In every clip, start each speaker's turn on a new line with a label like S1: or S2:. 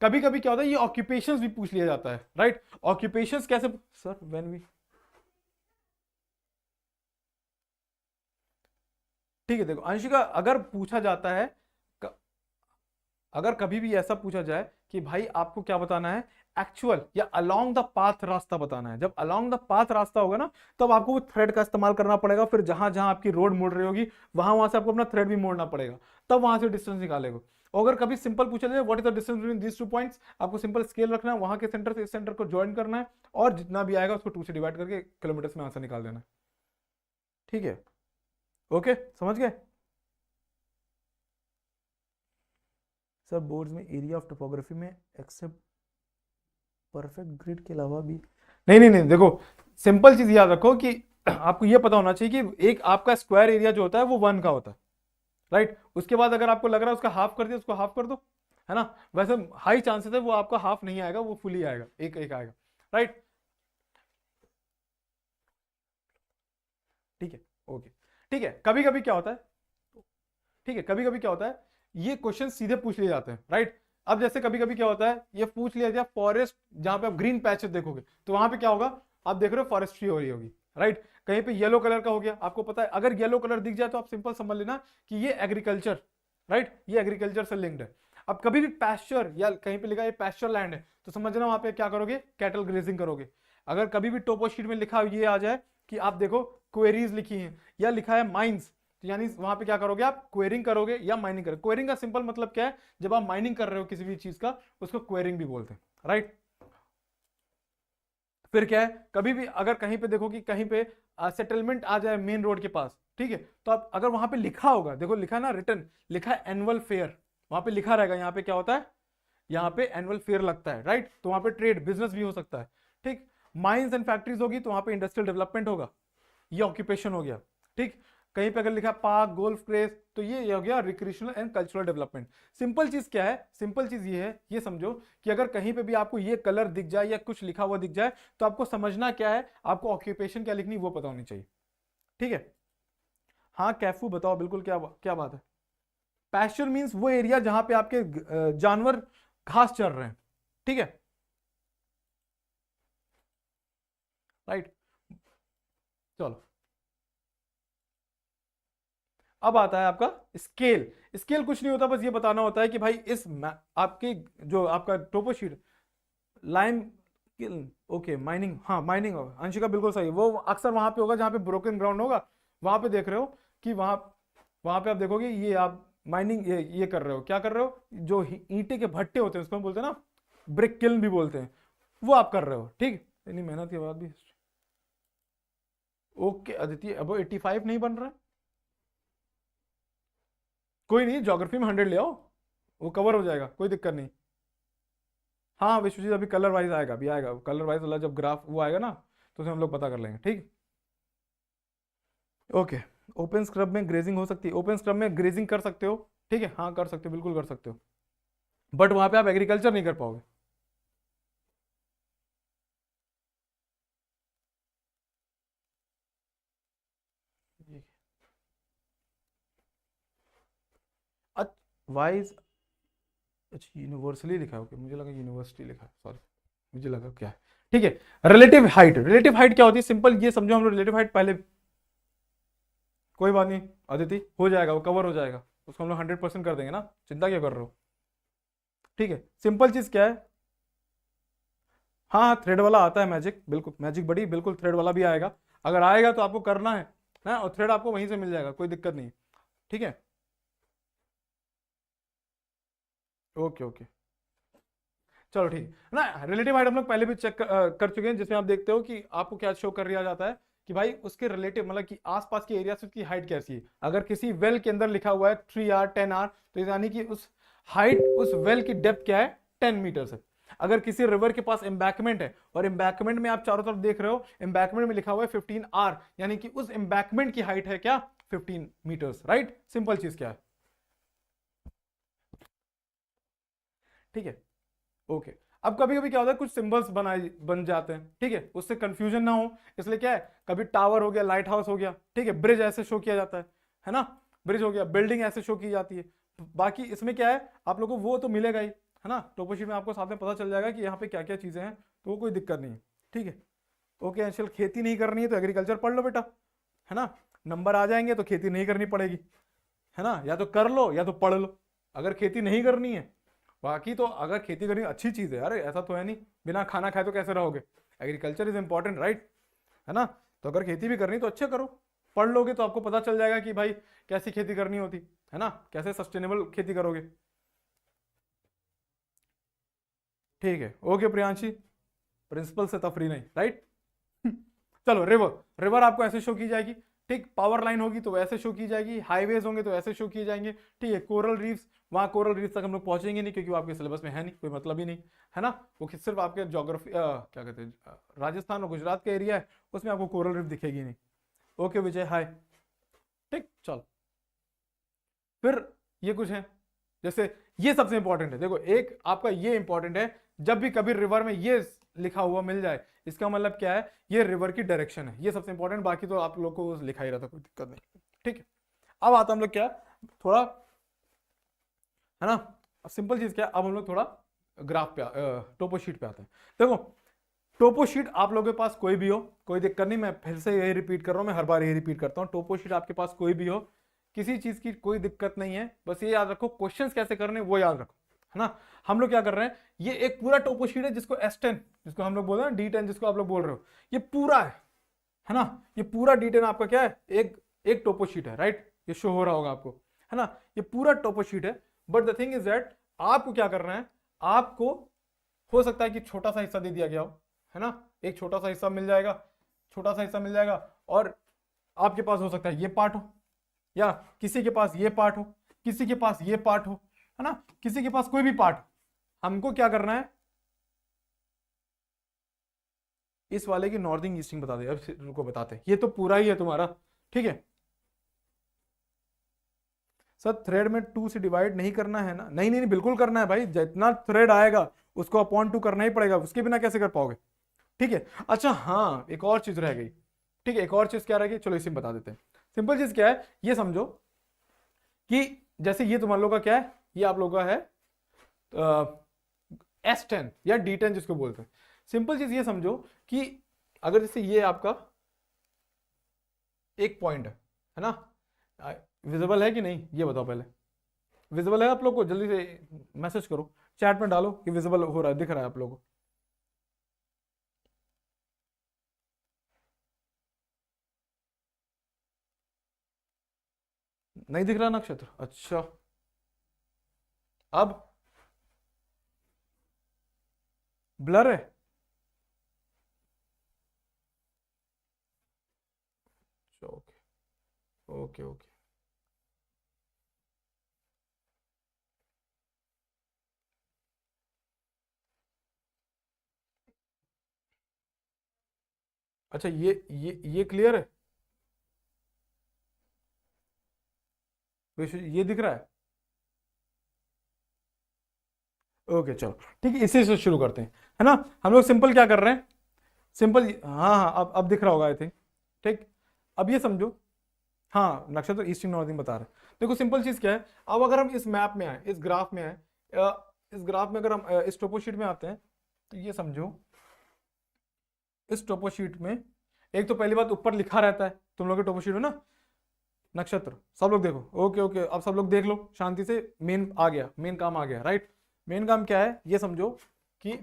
S1: कभी कभी क्या होता है, ये ऑक्यूपेशंस भी पूछ लिया जाता है, राइट। ऑक्यूपेशंस कैसे सर, व्हेन वी, ठीक है देखो अंशिका, अगर पूछा जाता है, अगर कभी भी ऐसा पूछा जाए कि भाई आपको क्या बताना है, एक्चुअल या अलोंग द पाथ रास्ता बताना है, जब अलोंग द पाथ रास्ता होगा ना, तब आपको वो थ्रेड का इस्तेमाल करना पड़ेगा, फिर जहां जहां आपकी रोड मुड़ रही होगी वहां वहां से आपको अपना थ्रेड भी मोड़ना पड़ेगा, तब वहां से डिस्टेंस निकालेगा। और अगर कभी सिंपल पूछा जाए what is the distance between these two points, आपको सिंपल स्केल रखना है, वहां के सेंटर से इस सेंटर को ज्वाइन करना है, और जितना भी आएगा उसको 2 से डिवाइड करके किलोमीटर में आंसर निकाल देना है। ठीक है, ओके, समझ गए सर। बोर्ड्स में एरिया ऑफ टोपोग्राफी में एक्सेप्ट परफेक्ट ग्रिड के अलावा भी, नहीं नहीं नहीं, देखो सिंपल चीज याद रखो कि आपको ये पता होना चाहिए कि एक आपका स्क्वायर एरिया जो होता है वो 1 का होता है, राइट। उसके बाद अगर आपको लग रहा है उसका हाफ कर दिया, उसको हाफ कर दो, है ना। वैसे हाई चांसेस है वो आपका हाफ नहीं आएगा, वो फुली आएगा, एक एक आएगा, राइट। ठीक है, ओके, ठीक है। कभी कभी क्या होता है, ठीक है, कभी कभी क्या होता है, ये क्वेश्चन सीधे पूछ लिए जाते हैं, राइट। अब जैसे कभी कभी क्या होता है, ये पूछ लिया जाए फॉरेस्ट, जहां पे आप ग्रीन पैचेस देखोगे तो वहां पे क्या होगा, आप देख रहे हो फॉरेस्ट्री हो रही होगी, राइट। कहीं पे येलो कलर का हो गया, आपको पता है अगर येलो कलर दिख जाए तो आप सिंपल समझ लेना कि ये एग्रीकल्चर, राइट, ये एग्रीकल्चर से लिंक्ड है। अब कभी भी पैस्चर या कहीं पे लिखा है पैस्चर लैंड है, तो समझना वहां पे क्या करोगे, कैटल ग्रेजिंग करोगे। अगर कभी भी टोपो शीट में लिखा ये आ जाए कि आप देखो क्वेरीज लिखी हैं या लिखा है माइंस, तो यानी वहां पे क्या करोगे, आप क्वेरिंग करोगे या माइनिंग करोगे। क्वेरिंग का सिंपल मतलब क्या है, जब आप माइनिंग कर रहे हो किसी भी चीज का, उसको क्वेरिंग भी बोलते हैं, राइट। फिर क्या है, कभी भी अगर कहीं पे देखो कि कहीं पे सेटलमेंट आ जाए मेन रोड के पास, ठीक है, तो आप अगर वहां पे लिखा होगा, देखो लिखा है ना रिटर्न, लिखा है एनुअल फेयर, वहां पे लिखा रहेगा यहाँ पे क्या होता है, यहाँ पे एनुअल फेयर लगता है, राइट। तो वहां पे ट्रेड बिजनेस भी हो सकता है, ठीक। माइंस एंड फैक्ट्रीज होगी तो वहां पे इंडस्ट्रियल डेवलपमेंट होगा, ये ऑक्यूपेशन हो गया, ठीक। कहीं पे अगर लिखा पार्क गोल्फ क्रेज, तो ये हो गया recreational and cultural development. Simple चीज क्या है, सिंपल चीज ये है, ये समझो कि अगर कहीं पे भी आपको ये कलर दिख जाए या कुछ लिखा हुआ दिख जाए, तो आपको समझना क्या है, आपको ऑक्यूपेशन क्या लिखनी वो पता होनी चाहिए, ठीक है। हाँ कैफू बताओ, बिल्कुल, क्या क्या बात है। पैस्चर मींस वो एरिया जहां पे आपके जानवर घास चर रहे हैं, ठीक है, राइट। चलो, अब आता है आपका स्केल। स्केल कुछ नहीं होता, बस ये बताना होता है कि भाई आपकी जो आपका टोपो शीट लाइम, ओके माइनिंग, हाँ माइनिंग होगा, अंशिका बिल्कुल सही, वो अक्सर वहां पे होगा जहां पे ब्रोकन ग्राउंड होगा, वहां पे देख रहे हो कि वहां वहां पे आप देखोगे ये आप माइनिंग ये कर रहे हो, क्या कर रहे हो, जो ईंटे के भट्टे होते हैं उसको हम बोलते हैं ना, ब्रिक किल्न भी बोलते हैं, वो आप कर रहे हो, ठीक। इतनी मेहनत के बाद भी, ओके अदिति, अब 85 नहीं बन रहा है, कोई नहीं, ज्योग्राफी में 100 ले आओ, वो कवर हो जाएगा, कोई दिक्कत नहीं। हाँ विश्वजीत, अभी कलर वाइज आएगा, अभी आएगा कलर वाइज वाला, जब ग्राफ वो आएगा ना तो उसे हम लोग पता कर लेंगे, ठीक। ओके, ओपन स्क्रब में ग्रेजिंग हो सकती है, ओपन स्क्रब में ग्रेजिंग कर सकते हो, ठीक है, हाँ कर सकते हो, बिल्कुल कर सकते हो, बट वहां पे आप एग्रीकल्चर नहीं कर पाओगे। वाइज, अच्छा यूनिवर्सली लिखा है, ओके मुझे लगा यूनिवर्सिटी लिखा है, सॉरी, मुझे लगा क्या है, ठीक है। रिलेटिव हाइट, रिलेटिव हाइट क्या होती है, सिंपल ये समझो, हम लोग रिलेटिव हाइट पहले, कोई बात नहीं अदिति, हो जाएगा, वो कवर हो जाएगा, उसको हम लोग 100% कर देंगे ना, चिंता क्या कर रहे हो, ठीक है। सिंपल चीज क्या है, हाँ हाँ थ्रेड वाला आता है मैजिक, बिल्कुल मैजिक बड़ी, बिल्कुल थ्रेड वाला भी आएगा, अगर आएगा तो आपको करना है ना, और थ्रेड आपको वहीं से मिल जाएगा, कोई दिक्कत नहीं, ठीक है, ओके ओके। चलो ठीक है ना, रिलेटिव हाइट हम लोग पहले भी चेक कर चुके हैं, जिसमें आप देखते हो कि आपको क्या शो कर दिया जाता है कि भाई उसके रिलेटिव मतलब कि आसपास के एरिया से उसकी हाइट कैसी है। अगर किसी वेल के अंदर लिखा हुआ है 3 आर 10 आर, तो यानी कि उस हाइट, उस वेल की डेप्थ क्या है, 10 मीटर है। अगर किसी रिवर के पास एम्बैकमेंट है और एम्बैकमेंट में आप चारों तरफ देख रहे हो, एम्बैकमेंट में लिखा हुआ है 15 आर, यानी कि उस एम्बैकमेंट की हाइट है क्या, 15 मीटर्स, राइट। सिंपल चीज क्या है, ठीक है, ओके। अब कभी कभी क्या होता है, कुछ सिंबल्स बनाए बन जाते हैं, ठीक है, उससे कंफ्यूजन ना हो, इसलिए क्या है, कभी टावर हो गया, लाइट हाउस हो गया, ठीक है, ब्रिज ऐसे शो किया जाता है ना, ब्रिज हो गया, बिल्डिंग ऐसे शो की जाती है। बाकी इसमें क्या है, आप लोगों को वो तो मिलेगा ही, है ना। टोपोशीट में आपको साथ में पता चल जाएगा कि यहाँ पे क्या क्या चीजें हैं, तो वो कोई दिक्कत नहीं है, ठीक है। ओके अंशल, खेती नहीं करनी है तो एग्रीकल्चर पढ़ लो बेटा, है ना, नंबर आ जाएंगे तो खेती नहीं करनी पड़ेगी, है ना, या तो कर लो या तो पढ़ लो अगर खेती नहीं करनी है। बाकी तो अगर खेती करनी अच्छी चीज है, अरे ऐसा तो है नहीं बिना खाना खाए तो कैसे रहोगे, एग्रीकल्चर इज इंपॉर्टेंट राइट, है ना। तो अगर खेती भी करनी तो अच्छे करो, पढ़ लोगे तो आपको पता चल जाएगा कि भाई कैसी खेती करनी होती है ना, कैसे सस्टेनेबल खेती करोगे, ठीक है। ओके प्रियांशी, प्रिंसिपल से तफरी नहीं राइट। चलो रिवर, रिवर आपको ऐसे शो की जाएगी, ठीक, पावर लाइन होगी तो वैसे शो की जाएगी, हाईवेज होंगे तो ऐसे शो किए जाएंगे, ठीक है। कोरल रीफ्स, वहां कोरल रीफ्स तक हम लोग पहुंचेंगे नहीं क्योंकि वो आपके सिलेबस में है नहीं, कोई मतलब ही नहीं, है ना। वो सिर्फ आपके ज्योग्राफी क्या कहते हैं राजस्थान और गुजरात का एरिया है, उसमें आपको कोरल रीफ दिखेगी नहीं। ओके विजय हाय, ठीक। चलो फिर ये कुछ है, जैसे ये सबसे इंपॉर्टेंट है, देखो एक आपका ये इंपॉर्टेंट है, जब भी कभी रिवर में ये लिखा हुआ मिल जाए इसका मतलब क्या है, ये रिवर की डायरेक्शन है, ये सबसे इंपॉर्टेंट, बाकी तो आप लोग को लिखा ही रहता, कोई दिक्कत नहीं, ठीक है। अब आता हम लोग क्या थोड़ा, है ना, अब सिंपल चीज क्या, अब हम लोग थोड़ा ग्राफ पे टोपो शीट पे आते हैं। देखो टोपो शीट आप लोगों के पास कोई भी हो, कोई दिक्कत नहीं, मैं फिर से यही रिपीट कर रहा हूं, मैं हर बार यही रिपीट करता हूं, टोपो शीट आपके पास कोई भी हो, किसी चीज की कोई दिक्कत नहीं है, बस ये याद रखो क्वेश्चंस कैसे करने वो याद रखो, है ना। हम लोग क्या कर रहे हैं, ये एक पूरा टोपो शीट है जिसको S10, जिसको हम लोग बोल रहे हैं D10, जिसको आप लोग बोल रहे हो, ये पूरा है ना, ये पूरा D10 आपका क्या है, एक टोपो शीट है राइट, ये शो हो रहा होगा आपको, है ना, ये पूरा टोपो शीट है। But the thing is that आपको क्या करना है, आपको हो सकता है कि छोटा सा हिस्सा दे दिया गया हो, है ना, एक छोटा सा हिस्सा मिल जाएगा, छोटा सा हिस्सा मिल जाएगा, और आपके पास हो सकता है ये पार्ट हो, या किसी के पास ये पार्ट हो, किसी के पास ये पार्ट हो, है ना, किसी के पास कोई भी पार्ट। हमको क्या करना है, इस वाले की नॉर्थिंग ईस्टिंग बता दे, अब रुको बताते, ये तो पूरा ही है तुम्हारा, ठीक है। सर थ्रेड में 2 से डिवाइड नहीं करना है ना, नहीं नहीं नहीं बिल्कुल करना है भाई, जितना थ्रेड आएगा उसको अपॉन 2 करना ही पड़ेगा, उसके बिना कैसे कर पाओगे, ठीक है। अच्छा हाँ एक और चीज रह गई, ठीक है, एक और चीज क्या रह गई, चलो इसी में बता देते हैं। सिंपल चीज क्या है, ये समझो कि जैसे ये तुम लोग का क्या है, ये आप लोगों का है S10 या D10 जिसको बोलते हैं। सिंपल चीज ये समझो कि अगर जैसे ये आपका एक पॉइंट है ना, विजिबल है कि नहीं ये बताओ पहले, विजिबल है आप लोग को, जल्दी से मैसेज करो, चैट में डालो कि विजिबल हो रहा है, दिख रहा है आप लोगों को। नहीं दिख रहा नक्षत्र, अच्छा अब ब्लर है, ओके ओके ओके, अच्छा ये क्लियर है, ये दिख रहा है, ओके चलो ठीक है, इसी से शुरू करते हैं, है ना। हम लोग सिंपल क्या कर रहे हैं, सिंपल, हाँ हाँ अब दिख रहा होगा आई थिंक, ठीक। अब ये समझो, हाँ नक्षत्र ईस्टिंग नॉर्थिंग बता रहे हैं। देखो सिंपल चीज क्या है, अब अगर हम इस मैप में आए, इस ग्राफ में आए, इस ग्राफ में अगर हम इस टोपो शीट में आते हैं, तो ये समझो इस टोपो शीट में एक तो पहली बात ऊपर लिखा रहता है तुम लोग के टोपो शीट में ना, नक्षत्र, सब लोग देखो, ओके ओके, अब सब लोग देख लो शांति से, मेन आ गया, मेन काम आ गया राइट। मेन काम क्या है, ये समझो कि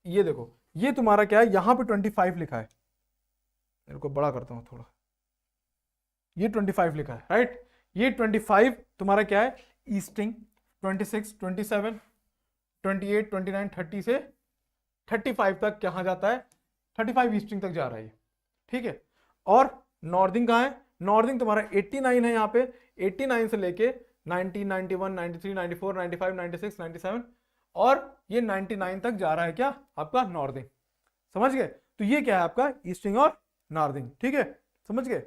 S1: ये देखो, ये तुम्हारा क्या है, यहां पे 25 लिखा है, मेरे को बड़ा करता हूं थोड़ा, ये 25 लिखा है राइट, ये 25 तुम्हारा क्या है ईस्टिंग, 26 27 28 29 30 से 35 तक कहाँ जाता है, 35 ईस्टिंग तक जा रहा है ये, ठीक है। और नॉर्थिंग कहाँ है, नॉर्थिंग तुम्हारा 89 है यहाँ पे, 89 से लेके 90 91 93 94 95 96 97 और ये 99 तक जा रहा है क्या आपका नॉर्थिंग, समझ गए। तो ये क्या है आपका ईस्टिंग और नॉर्थिंग, ठीक है, समझ गए,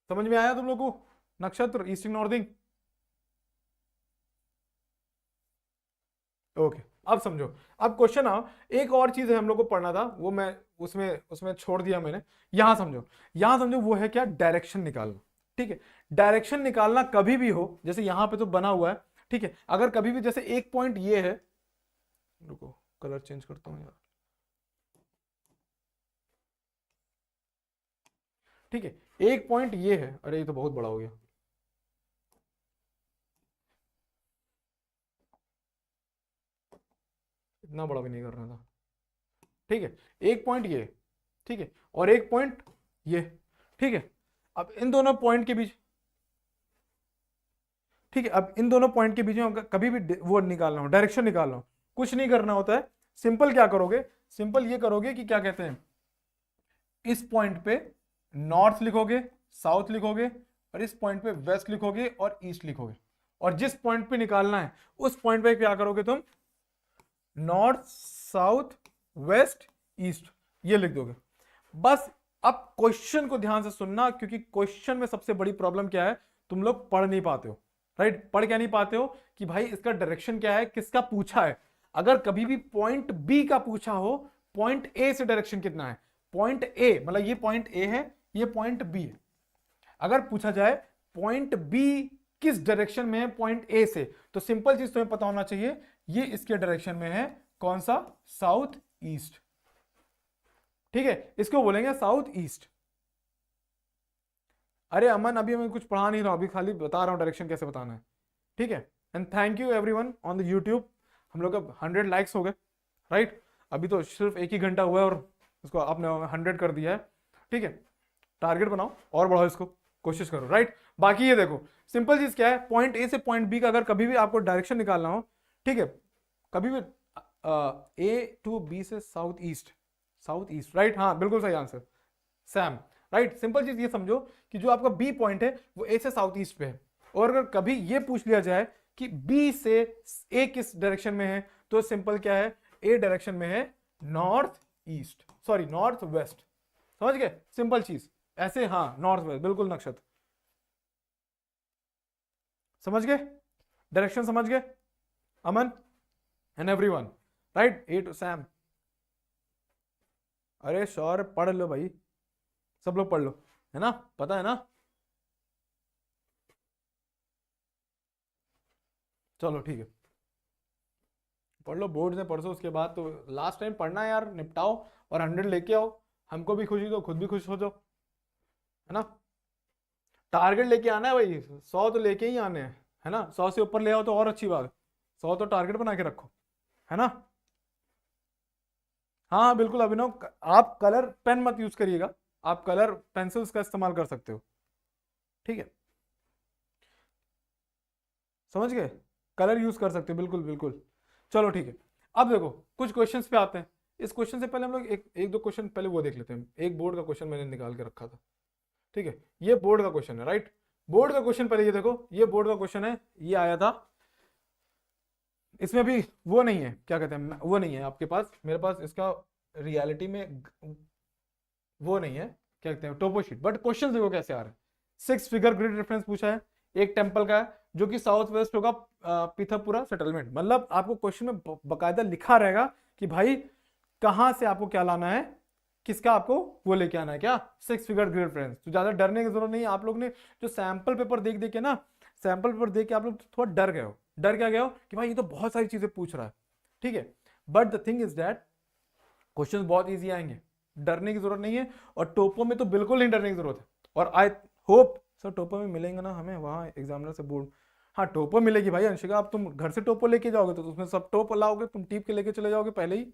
S1: समझ में आया तुम लोग को नक्षत्र ईस्टिंग नॉर्थिंग, ओके। अब समझो, अब क्वेश्चन आओ, एक और चीज है हम लोग को पढ़ना था, वो मैं उसमें उसमें छोड़ दिया मैंने, यहां समझो, यहां समझो वो है क्या, डायरेक्शन निकालना, ठीक है। डायरेक्शन निकालना कभी भी हो, जैसे यहां पे तो बना हुआ है, ठीक है, अगर कभी भी जैसे एक पॉइंट ये है, रुको कलर चेंज करता हूं यार, ठीक है, एक पॉइंट ये है, अरे ये तो बहुत बड़ा हो गया, इतना बड़ा भी नहीं करना था, ठीक है, एक पॉइंट ये, ठीक है, और एक पॉइंट ये, ठीक है। अब इन दोनों पॉइंट के बीच, ठीक है, अब इन दोनों पॉइंट के बीच में कभी भी वो निकालना हो, डायरेक्शन निकालना हो, कुछ नहीं करना होता है, सिंपल क्या करोगे, सिंपल ये करोगे कि क्या कहते हैं, इस पॉइंट पे नॉर्थ लिखोगे, साउथ लिखोगे, और इस पॉइंट पे वेस्ट लिखोगे और ईस्ट लिखोगे, और जिस पॉइंट पे निकालना है उस पॉइंट पे क्या करोगे तुम, नॉर्थ साउथ वेस्ट ईस्ट ये लिख दोगे बस। अब क्वेश्चन को ध्यान से सुनना, क्योंकि क्वेश्चन में सबसे बड़ी प्रॉब्लम क्या है, तुम लोग पढ़ नहीं पाते हो, राइट, पढ़ क्या नहीं पाते हो कि भाई इसका डायरेक्शन क्या है, किसका पूछा है। अगर कभी भी पॉइंट बी का पूछा हो, पॉइंट ए से डायरेक्शन कितना है, पॉइंट ए मतलब ये पॉइंट ए है, ये पॉइंट बी है, अगर पूछा जाए पॉइंट बी किस डायरेक्शन में है पॉइंट ए से, तो सिंपल चीज तुम्हें पता होना चाहिए, ये इसके डायरेक्शन में है, कौन सा, साउथ ईस्ट, ठीक है, इसको बोलेंगे साउथ ईस्ट। अरे अमन अभी मैं कुछ पढ़ा नहीं रहा हूं, अभी खाली बता रहा हूं डायरेक्शन कैसे बताना है, ठीक है। And thank you everyone on the YouTube, हम लोग अब 100 लाइक्स हो गए, राइट, अभी तो सिर्फ एक ही घंटा हुआ है और उसको आपने 100 कर दिया है, ठीक है। टारगेट बनाओ और बढ़ाओ इसको, कोशिश करो, राइट। बाकी ये देखो सिंपल चीज क्या है, पॉइंट ए से पॉइंट बी का अगर कभी भी आपको डायरेक्शन निकालना हो, ठीक है, कभी भी ए टू बी से south east, south east, right, हाँ बिल्कुल सही आंसर सैम, राइट। सिंपल चीज ये समझो कि जो आपका बी पॉइंट है वो ए से साउथ ईस्ट पे है, और अगर कभी ये पूछ लिया जाए कि बी से ए किस डायरेक्शन में है, तो सिंपल क्या है, ए डायरेक्शन में है north east, sorry north west, समझ गए, सिंपल चीज ऐसे, हाँ नॉर्थ वेस्ट बिल्कुल नक्षत्र, समझ गए, डायरेक्शन समझ गए Aman and everyone, right, a to Sam, अरे श्योर पढ़ लो भाई, सब लोग पढ़ लो, है ना, पता है ना, चलो ठीक है, पढ़ लो, बोर्ड से परसों, उसके बाद तो लास्ट टाइम पढ़ना है यार, निपटाओ और 100 लेके आओ, हमको भी खुशी दो, खुद भी खुश हो जाओ, है ना। टारगेट लेके आना है भाई, 100 तो लेके ही आने हैं, है ना, 100 से ऊपर ले आओ तो और अच्छी बात है, 100 तो टारगेट बना के रखो, है ना। हाँ हाँ बिल्कुल अभिनव, आप कलर पेन मत यूज करिएगा, आप कलर पेंसिल्स का इस्तेमाल कर सकते हो, ठीक है, समझ गए, कलर यूज कर सकते हो, बिल्कुल बिल्कुल। चलो ठीक है, अब देखो कुछ क्वेश्चंस पे आते हैं, इस क्वेश्चन से पहले हम लोग एक दो क्वेश्चन पहले वो देख लेते हैं, एक बोर्ड का क्वेश्चन मैंने निकाल के रखा था, ठीक है, ये बोर्ड का क्वेश्चन है, राइट, बोर्ड का क्वेश्चन पहले ये देखो, ये बोर्ड का क्वेश्चन है, ये आया था, इसमें भी वो नहीं है, क्या कहते हैं, वो नहीं है आपके पास, मेरे पास इसका रियलिटी में वो नहीं है, क्या कहते हैं, टोपो शीट, बट क्वेश्चन देखो कैसे आ रहे हैं। 6 फिगर ग्रिड रेफरेंस पूछा है, एक टेंपल का है जो कि साउथ वेस्ट होगा, पीथापुरा सेटलमेंट, मतलब आपको क्वेश्चन में बकायदा लिखा रहेगा कि भाई कहां से आपको क्या लाना है, किसका आपको वो लेके आना है, क्या 6 फिगर ग्रिड रेफरेंस, तो ज्यादा डरने की जरूरत नहीं है। आप लोग ने जो सैंपल पेपर देख देख के ना, सैंपल पेपर देख के आप लोग थोड़ा डर गए हो, डर क्या गए हो कि भाई ये तो बहुत सारी चीजें पूछ रहा है, ठीक है, but the thing is that question बहुत ईजी आएंगे, डरने की जरूरत नहीं है, और टोपो में तो बिल्कुल नहीं डरने की जरूरत है, और आई होप सर टोपो में मिलेंगे ना हमें वहाँ एग्जामिनर से बोर्ड, हाँ टोपो मिलेगी भाई अंशिका, अब तुम घर से टोपो लेके जाओगे तो उसमें सब टोप लाओगे, तुम टीप के लेके चले जाओगे पहले ही,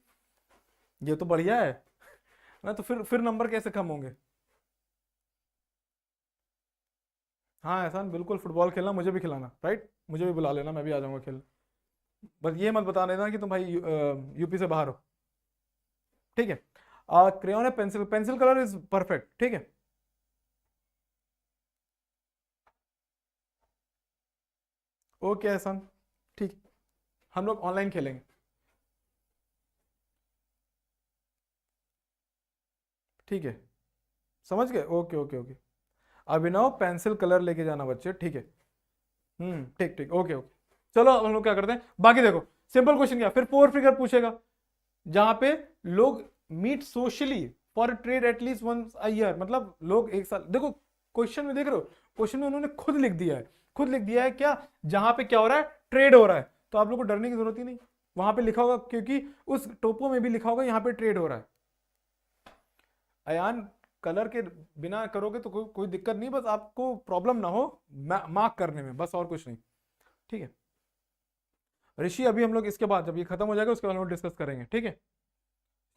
S1: ये तो बढ़िया है ना, तो फिर नंबर कैसे कम होंगे। हाँ एहसान बिल्कुल, फुटबॉल खेलना, मुझे भी खिलाना, राइट, मुझे भी बुला लेना, मैं भी आ जाऊंगा खेल, बस ये मत बता देना कि तुम भाई यूपी से बाहर हो, ठीक है। क्रेयॉन है, pencil, pencil colour is perfect, ठीक है, ओके एहसान, ठीक, हम लोग ऑनलाइन खेलेंगे, ठीक है, समझ गए, ओके ओके ओके। अभिनव पेंसिल कलर लेके जाना बच्चे, ठीक है, ठीक ठीक, ओके ओके। चलो अब हम लोग क्या करते हैं, बाकी देखो सिंपल क्वेश्चन क्या, फिर 4 फिगर पूछेगा, जहां पे लोग meet socially for trade at least once a year, मतलब लोग एक साल, देखो क्वेश्चन में देख रहे हो, क्वेश्चन में उन्होंने खुद लिख दिया है, खुद लिख दिया है क्या, जहां पे क्या हो रहा है, ट्रेड हो रहा है, तो आप लोग को डरने की जरूरत ही नहीं, वहां पे लिखा होगा, क्योंकि उस टोपो में भी लिखा होगा यहाँ पे ट्रेड हो रहा है। अयान कलर के बिना करोगे तो कोई दिक्कत नहीं, बस आपको प्रॉब्लम ना हो मार्क करने में, बस और कुछ नहीं, ठीक है। ऋषि अभी हम लोग इसके बाद जब ये खत्म हो जाएगा उसके बाद हम लोग डिस्कस करेंगे, ठीक है।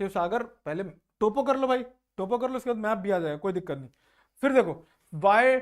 S1: शिव सागर पहले टोपो कर लो भाई, टोपो कर लो, उसके बाद मैप भी आ जाएगा, कोई दिक्कत नहीं। फिर देखो why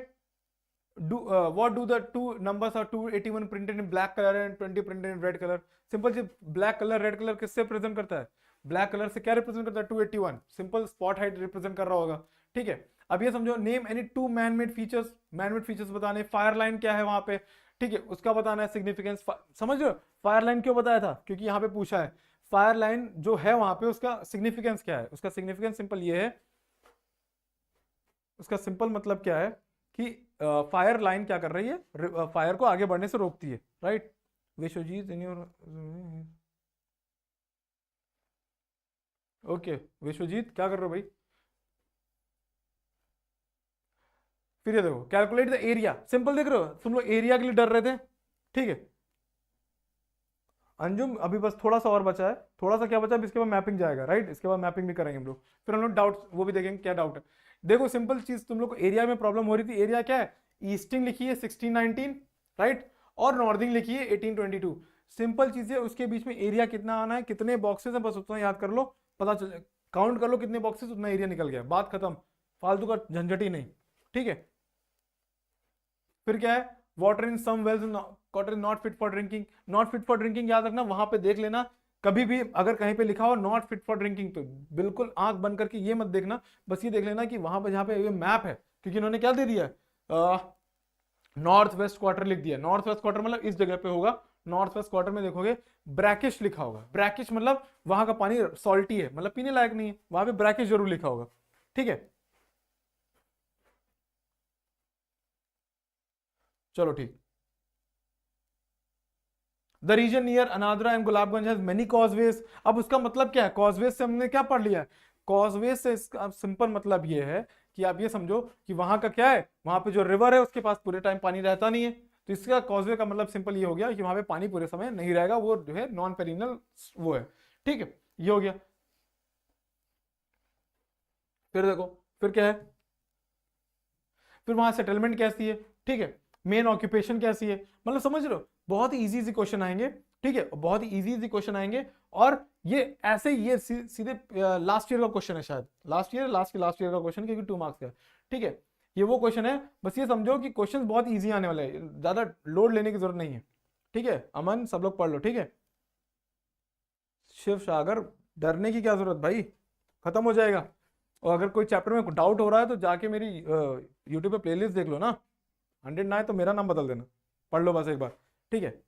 S1: do what do the two numbers are 281 printed in black color and 20 printed in red color? Simple जी, ब्लैक कलर रेड कलर किससे रिप्रेजेंट करता है, ब्लैक कलर से क्या रिप्रेजेंट करता है, 281, सिंपल स्पॉट हाइट रिप्रेजेंट कर रहा होगा, ठीक है। अब ये समझो, name any two man made features, man made features बताने, फायर लाइन क्या है वहां पे, ठीक है, उसका बताना है सिग्निफिकेंस। समझ रहे हो फायर लाइन क्यों बताया था, क्योंकि यहाँ पे पूछा है फायर लाइन जो है वहां पे उसका सिग्निफिकेंस क्या है, उसका सिग्निफिकेंस सिंपल ये है, उसका सिंपल मतलब क्या है कि फायर लाइन क्या कर रही है, फायर को आगे बढ़ने से रोकती है, right. Vishwajit in your, okay Vishwajit क्या कर रहे हो भाई। फिर ये देखो कैलकुलेट द एरिया, सिंपल देख रहे हो तुम लोग एरिया के लिए डर रहे थे, ठीक है। अंजुम अभी बस थोड़ा सा और बचा है, थोड़ा सा क्या बचा है, इसके बाद मैपिंग जाएगा, राइट, इसके बाद मैपिंग भी करेंगे हम लोग, फिर हम लोग डाउट वो भी देखेंगे क्या डाउट है। देखो सिंपल चीज, तुम लोग को एरिया में प्रॉब्लम हो रही थी, एरिया क्या है, ईस्टिंग लिखी है 1619, राइट, और नॉर्थिंग लिखी है 1822, सिंपल चीज है, उसके बीच में एरिया कितना आना है, कितने बॉक्सेस है, बस उतना याद कर लो, पता चल, काउंट कर लो कितने बॉक्सेस, उतना एरिया निकल गया, बात खत्म, फालतू का झंझट ही नहीं, ठीक है। फिर क्या है, water in some wells water is not fit for drinking, not fit for drinking याद रखना, वहां पे देख लेना, कभी भी अगर कहीं पे लिखा हो नॉट फिट फॉर ड्रिंकिंग तो बिल्कुल आंख बंद करके ये मत देखना, बस ये देख लेना कि वहां पे जहां पे ये मैप है, क्योंकि इन्होंने क्या दे दिया है, नॉर्थ वेस्ट क्वार्टर लिख दिया, नॉर्थ वेस्ट क्वार्टर मतलब इस जगह पे होगा, नॉर्थ वेस्ट क्वार्टर में देखोगे ब्रैकिश लिखा होगा, ब्रैकिश मतलब वहां का पानी सॉल्टी है, मतलब पीने लायक नहीं है, वहां पे ब्रैकिश जरूर लिखा होगा, ठीक है। चलो ठीक। The region near Anadra and Gulabganj has many causeways, अब उसका मतलब क्या है, कॉजवेज से हमने क्या पढ़ लिया है, कॉजवेज से इसका सिंपल मतलब ये है कि आप ये समझो कि वहां का क्या है, वहां पे जो रिवर है उसके पास पूरे टाइम पानी रहता नहीं है, तो इसका कॉजवे का मतलब सिंपल ये हो गया कि वहां पे पानी पूरे समय नहीं रहेगा, वो जो है नॉन पेरिनल वो है, ठीक है, ये हो गया। फिर देखो फिर क्या है, फिर वहां सेटलमेंट कैसी है, ठीक है, मेन ऑक्यूपेशन कैसी है, मतलब समझ रहे हो, बहुत ही इजी इजी क्वेश्चन आएंगे, ठीक है, बहुत ही इजी इजी क्वेश्चन आएंगे, और ये ऐसे ही ये सीधे लास्ट ईयर का क्वेश्चन है, शायद लास्ट ईयर लास्ट ईयर का क्वेश्चन, क्योंकि 2 मार्क्स का है, ठीक है, ये वो क्वेश्चन है, बस ये समझो कि क्वेश्चन बहुत इजी आने वाले हैं, ज्यादा लोड लेने की जरूरत नहीं है, ठीक है। अमन सब लोग पढ़ लो, ठीक है। शिव सागर डरने की क्या जरूरत भाई, खत्म हो जाएगा, और अगर कोई चैप्टर में डाउट हो रहा है तो जाके मेरी यूट्यूब पे प्लेलिस्ट देख लो ना, 100 ना है तो मेरा नाम बदल देना, पढ़ लो बस एक बार, ठीक है।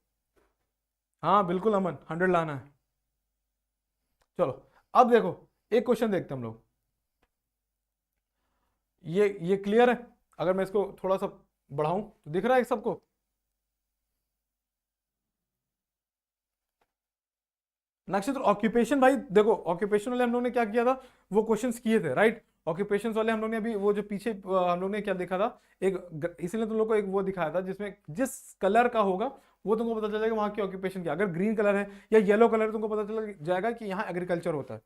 S1: हाँ बिल्कुल अमन, 100 लाना है। चलो अब देखो एक क्वेश्चन देखते हैं हम लोग, ये क्लियर है, अगर मैं इसको थोड़ा सा बढ़ाऊं तो दिख रहा है सबको, नक्षत्र ऑक्यूपेशन भाई देखो, ऑक्यूपेशन वाले हम लोग ने क्या किया था, वो क्वेश्चंस किए थे, राइट, ऑक्यूपेशन वाले हम लोग ने अभी वो जो पीछे हम लोग ने क्या देखा था, एक इसलिए तुम लोग को एक वो दिखाया था जिसमें जिस कलर का होगा वो तुमको पता चल जाएगा वहां की ऑक्यूपेशन क्या, अगर ग्रीन कलर है या येलो कलर तुमको पता चल जाएगा कि यहाँ एग्रीकल्चर होता है,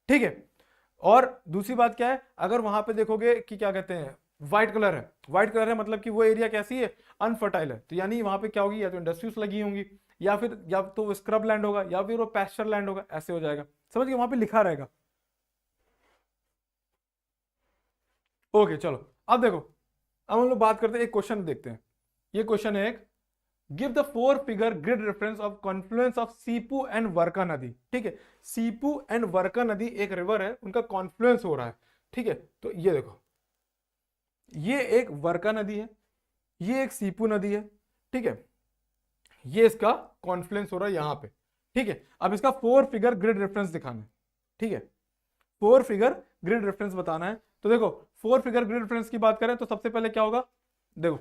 S1: ठीक है। और दूसरी बात क्या है, अगर वहां पे देखोगे कि क्या कहते हैं व्हाइट कलर है, व्हाइट कलर है मतलब कि वो एरिया कैसी है, अनफर्टाइल है, तो यानी वहां पे क्या होगी, या तो इंडस्ट्रीज लगी होंगी, या तो वो स्क्रब लैंड होगा, या फिर वो पैस्चर लैंड होगा, ऐसे हो जाएगा, समझ गए, वहां पे लिखा रहेगा। ओके चलो अब देखो, अब हम लोग बात करते हैं, एक क्वेश्चन देखते हैं, ये क्वेश्चन है एक, give the 4 figure grid reference of confluence of Sipu and Varka नदी, ठीक है, सीपू एंड वर्का नदी एक रिवर है, उनका कॉन्फ्लुएंस हो रहा है, ठीक है, तो ये देखो, ये एक वर्का नदी है, ये एक सीपू नदी है, ठीक है, ये इसका कॉन्फ्लुएंस हो रहा है यहां पे, ठीक है। अब इसका 4 फिगर ग्रिड रेफरेंस दिखाना है, ठीक है, 4 फिगर ग्रिड रेफरेंस बताना है, तो देखो 4 फिगर ग्रिड रेफरेंस की बात करें तो सबसे पहले क्या होगा, देखो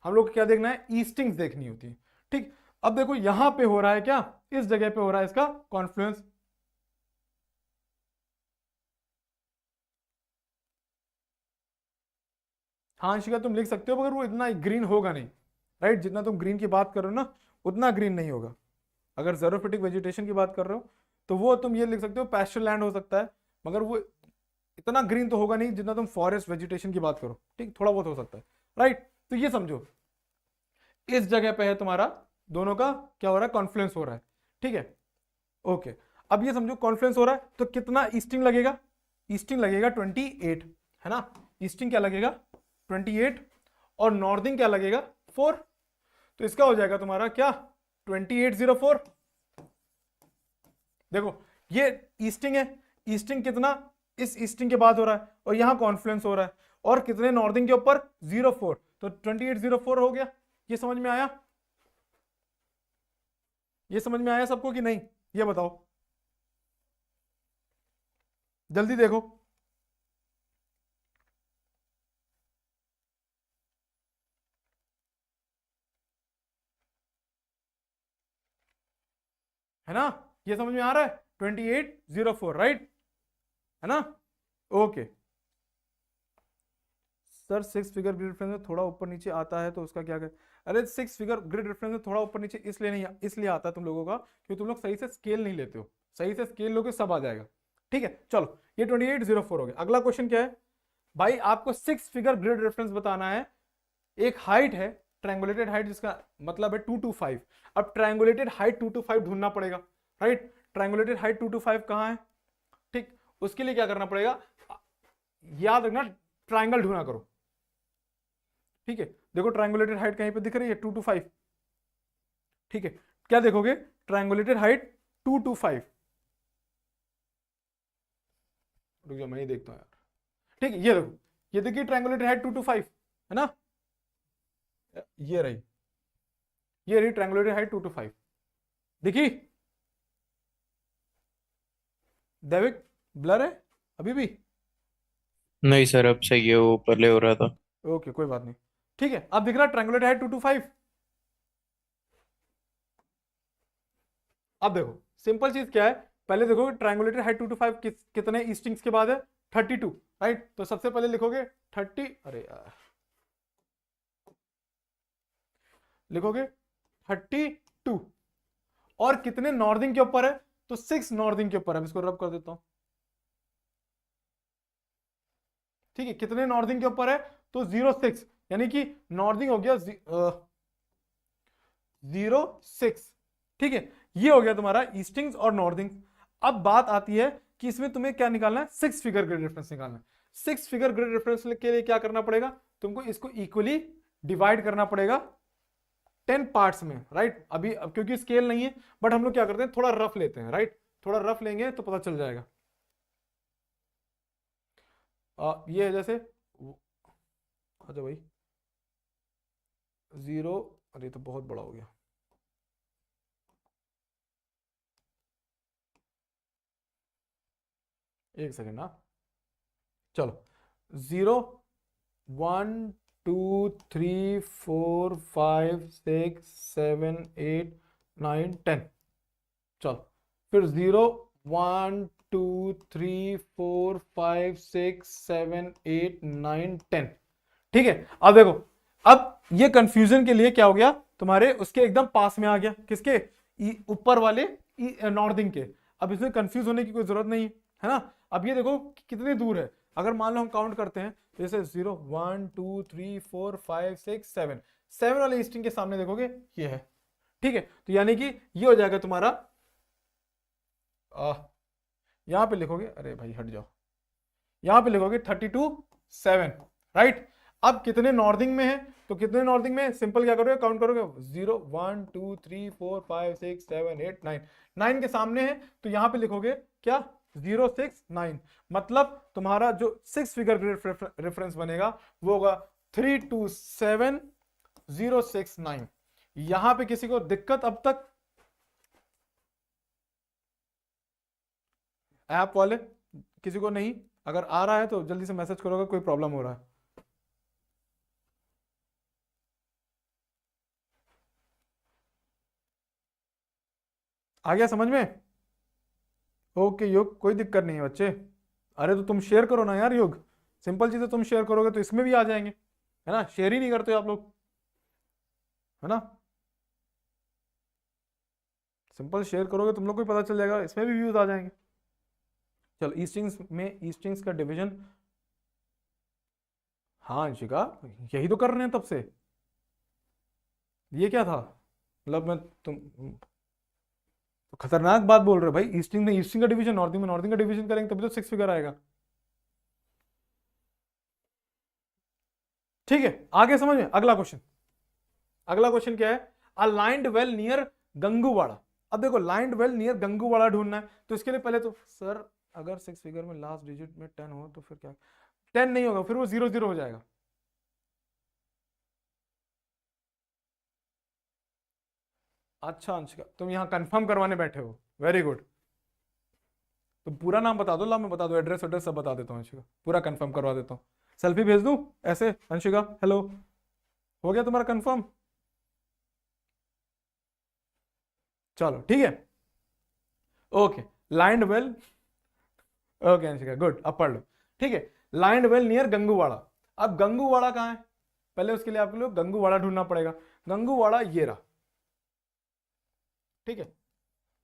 S1: हम लोग को क्या देखना है, ईस्टिंग्स देखनी होती है, ठीक। अब देखो यहां पे हो रहा है क्या, इस जगह पे हो रहा है इसका कॉन्फ्लुएंस, हांशिका तुम लिख सकते हो, मगर वो इतना ग्रीन होगा नहीं, राइट। जितना तुम ग्रीन की बात कर रहे हो ना, उतना ग्रीन नहीं होगा। अगर ज़ेरोफिटिक वेजिटेशन की बात कर रहे हो तो वो तुम ये लिख सकते हो पैस्चर लैंड हो सकता है, मगर वो इतना ग्रीन तो होगा नहीं जितना तुम फॉरेस्ट वेजिटेशन की बात करो, ठीक, थोड़ा बहुत हो सकता है, राइट। तो ये समझो इस जगह पे है तुम्हारा दोनों का क्या हो रहा है, कॉन्फ्लुएंस हो रहा है, ठीक है, ओके। अब ये समझो कॉन्फ्लुएंस हो रहा है तो कितना ईस्टिंग लगेगा, ईस्टिंग लगेगा 28, है ना। ईस्टिंग क्या लगेगा 28, और नॉर्थिंग क्या लगेगा 4। तो इसका हो जाएगा तुम्हारा क्या 2804। देखो ये ईस्टिंग है, ईस्टिंग कितना इस ईस्टिंग के बाद हो रहा है, और यहां कॉन्फ्लुएंस हो रहा है, और कितने नॉर्थिंग के ऊपर 04, तो 2804 हो गया। ये समझ में आया, ये समझ में आया सबको कि नहीं, ये बताओ जल्दी देखो। है ना, ये समझ में आ रहा है 2804, राइट, है ना, okay. Sir 6 figure grid reference में थोड़ा ऊपर नीचे आता है तो उसका क्या करें। अरे 6 फिगर ग्रिड रेफरेंस में थोड़ा ऊपर नीचे इसलिए नहीं, इसलिए आता है तुम लोगों का क्योंकि तुम लोग सही से स्केल नहीं लेते हो, सही से स्केल लोगे सब आ जाएगा, ठीक है। चलो ये 2804 हो गया। अगला क्वेश्चन क्या है भाई, आपको 6 फिगर ग्रिड रेफरेंस बताना है। एक हाइट है ट्रायंगुलेटेड हाइट, जिसका मतलब है 225। अब ट्रायंगुलेटेड हाइट 225 ढूंढना पड़ेगा, राइट। ट्रायंगुलेटेड हाइट 225 कहां है, ठीक। उसके लिए क्या करना पड़ेगा, याद रखना ट्रायंगल ढूंढा करो, ठीक है। देखो ट्रायंगुलेटेड हाइट कहीं पे दिख रही है 225, ठीक है। क्या देखोगे ट्रायंगुलेटेड हाइट 225, रुक जाओ मैं ही देखता हूं यार, ठीक है। ये देखो, ये देखिए ट्रायंगुलेटेड हाइट 225 है ना, ये रही, ये रही ट्रायंगुलेटेड हाइट 225, देखी दैविक, ब्लर है अभी भी,
S2: नहीं सर, अब सही है, वो पहले हो रहा था।
S1: ओके कोई बात नहीं, ठीक है। अब दिख रहा ट्रायंगुलेटेड हाइट 225। अब देखो सिंपल चीज क्या है, पहले देखो ट्रायंगुलेटेड हाइट 225 कितने ईस्टिंग्स के बाद है 32, राइट। तो सबसे पहले लिखोगे 30, अरे यार लिखोगे 32, और कितने नॉर्थिंग के ऊपर है, तो 6 नॉर्थिंग के ऊपर है। इसको रब कर देता हूं, ठीक है। कितने नॉर्थिंग के ऊपर है, तो 06, यानी कि नॉर्थिंग हो गया 06, ठीक है। ये हो गया तुम्हारा ईस्टिंग्स और नॉर्थिंग। अब बात आती है कि इसमें तुम्हें क्या निकालना है, 6 फिगर ग्रिड रेफरेंस निकालना है। 6 फिगर ग्रिड रेफरेंस के लिए क्या करना पड़ेगा, तुमको इसको इक्वली डिवाइड करना पड़ेगा 10 पार्ट्स में, राइट। अभी अब क्योंकि स्केल नहीं है, बट हम लोग क्या करते हैं थोड़ा रफ लेते हैं, राइट। थोड़ा रफ लेंगे तो पता चल जाएगा। ये है जैसे, अच्छा भाई 0, अरे तो बहुत बड़ा हो गया, एक सेकेंड ना, चलो 0 1 2 3 4 5 6 7 8 9 10, चलो फिर 0 1 2 3 4 5 6 7 8 9 10, ठीक है। अब देखो, अब ये कंफ्यूजन के लिए क्या हो गया, तुम्हारे उसके एकदम पास में आ गया, किसके, ऊपर वाले नॉर्थिंग के। अब इसमें कंफ्यूज होने की कोई जरूरत नहीं है ना। अब ये देखो कि कितनी दूर है, अगर मान लो हम काउंट करते हैं जैसे 0 1 2 3 4 5 6 7, 7 वाले ईस्टिंग के सामने देखोगे ये है, ठीक है। तो यानी कि ये हो जाएगा तुम्हारा, यहां पे लिखोगे, अरे भाई हट जाओ, यहां पे लिखोगे 32 7, राइट। अब कितने नॉर्थिंग में है, तो कितने नॉर्थिंग में, सिंपल क्या करोगे काउंट करोगे 0 1 2 3 4 5 6 7 8 9, 9 के सामने है तो यहां पे लिखोगे क्या 0 6 9, मतलब तुम्हारा जो 6 फिगर रेफरेंस बनेगा वो होगा 3 2 7 0 6 9। यहां पे किसी को दिक्कत अब तक, ऐप वाले किसी को नहीं, अगर आ रहा है तो जल्दी से मैसेज करोगे कोई प्रॉब्लम हो रहा है। आ गया समझ में, ओके योग, कोई दिक्कत नहीं है बच्चे। अरे तो तुम शेयर करो ना यार योग, सिंपल चीजें तुम शेयर करोगे तो इसमें भी आ जाएंगे, है ना, शेयर ही नहीं करते हो आप लोग, है ना। सिंपल शेयर करोगे तुम लोग को भी पता चल जाएगा, इसमें भी व्यूज आ जाएंगे। चलो ईस्टिंग्स में ईस्टिंग्स का डिवीजन, हाँ अंशिका यही तो कर रहे हैं तब से। ये क्या था, मतलब मैं तुम तो खतरनाक बात बोल रहे हो भाई। ईस्टिंग में ईस्टिंग का डिवीजन, नॉर्थिंग में नॉर्थिंग का डिवीजन करेंगे तभी तो 6 फिगर आएगा। ठीक है, आगे समझ में। अगला क्वेश्चन, अगला क्वेश्चन क्या है, अलाइंड वेल नियर गंगूवाड़ा। अब देखो लाइंड वेल नियर गंगूवाड़ा ढूंढना है, तो इसके लिए पहले तो सर अगर 6 फिगर में लास्ट डिजिट में 10 हो तो फिर क्या, 10 नहीं होगा, फिर वो 0 0 हो जाएगा। अच्छा अंशिका तुम यहाँ कंफर्म करवाने बैठे हो, वेरी गुड। तो पूरा नाम बता दो, ला मैं बता दो, एड्रेस एड्रेस सब बता देता हूँ अंशिका, पूरा कंफर्म करवा देता हूँ। सेल्फी भेज दूं ऐसे, अंशिका हेलो, हो गया तुम्हारा कंफर्म। चलो ठीक है, okay. Lined well, okay Anshika good, अब पढ़ लो। ठीक है, लाइंड वेल नियर गंगूवाड़ा। अब गंगूवाड़ा कहाँ है, पहले उसके लिए आपके लिए गंगूवाड़ा ढूंढना पड़ेगा। गंगूवाड़ा ये रहा, ठीक है।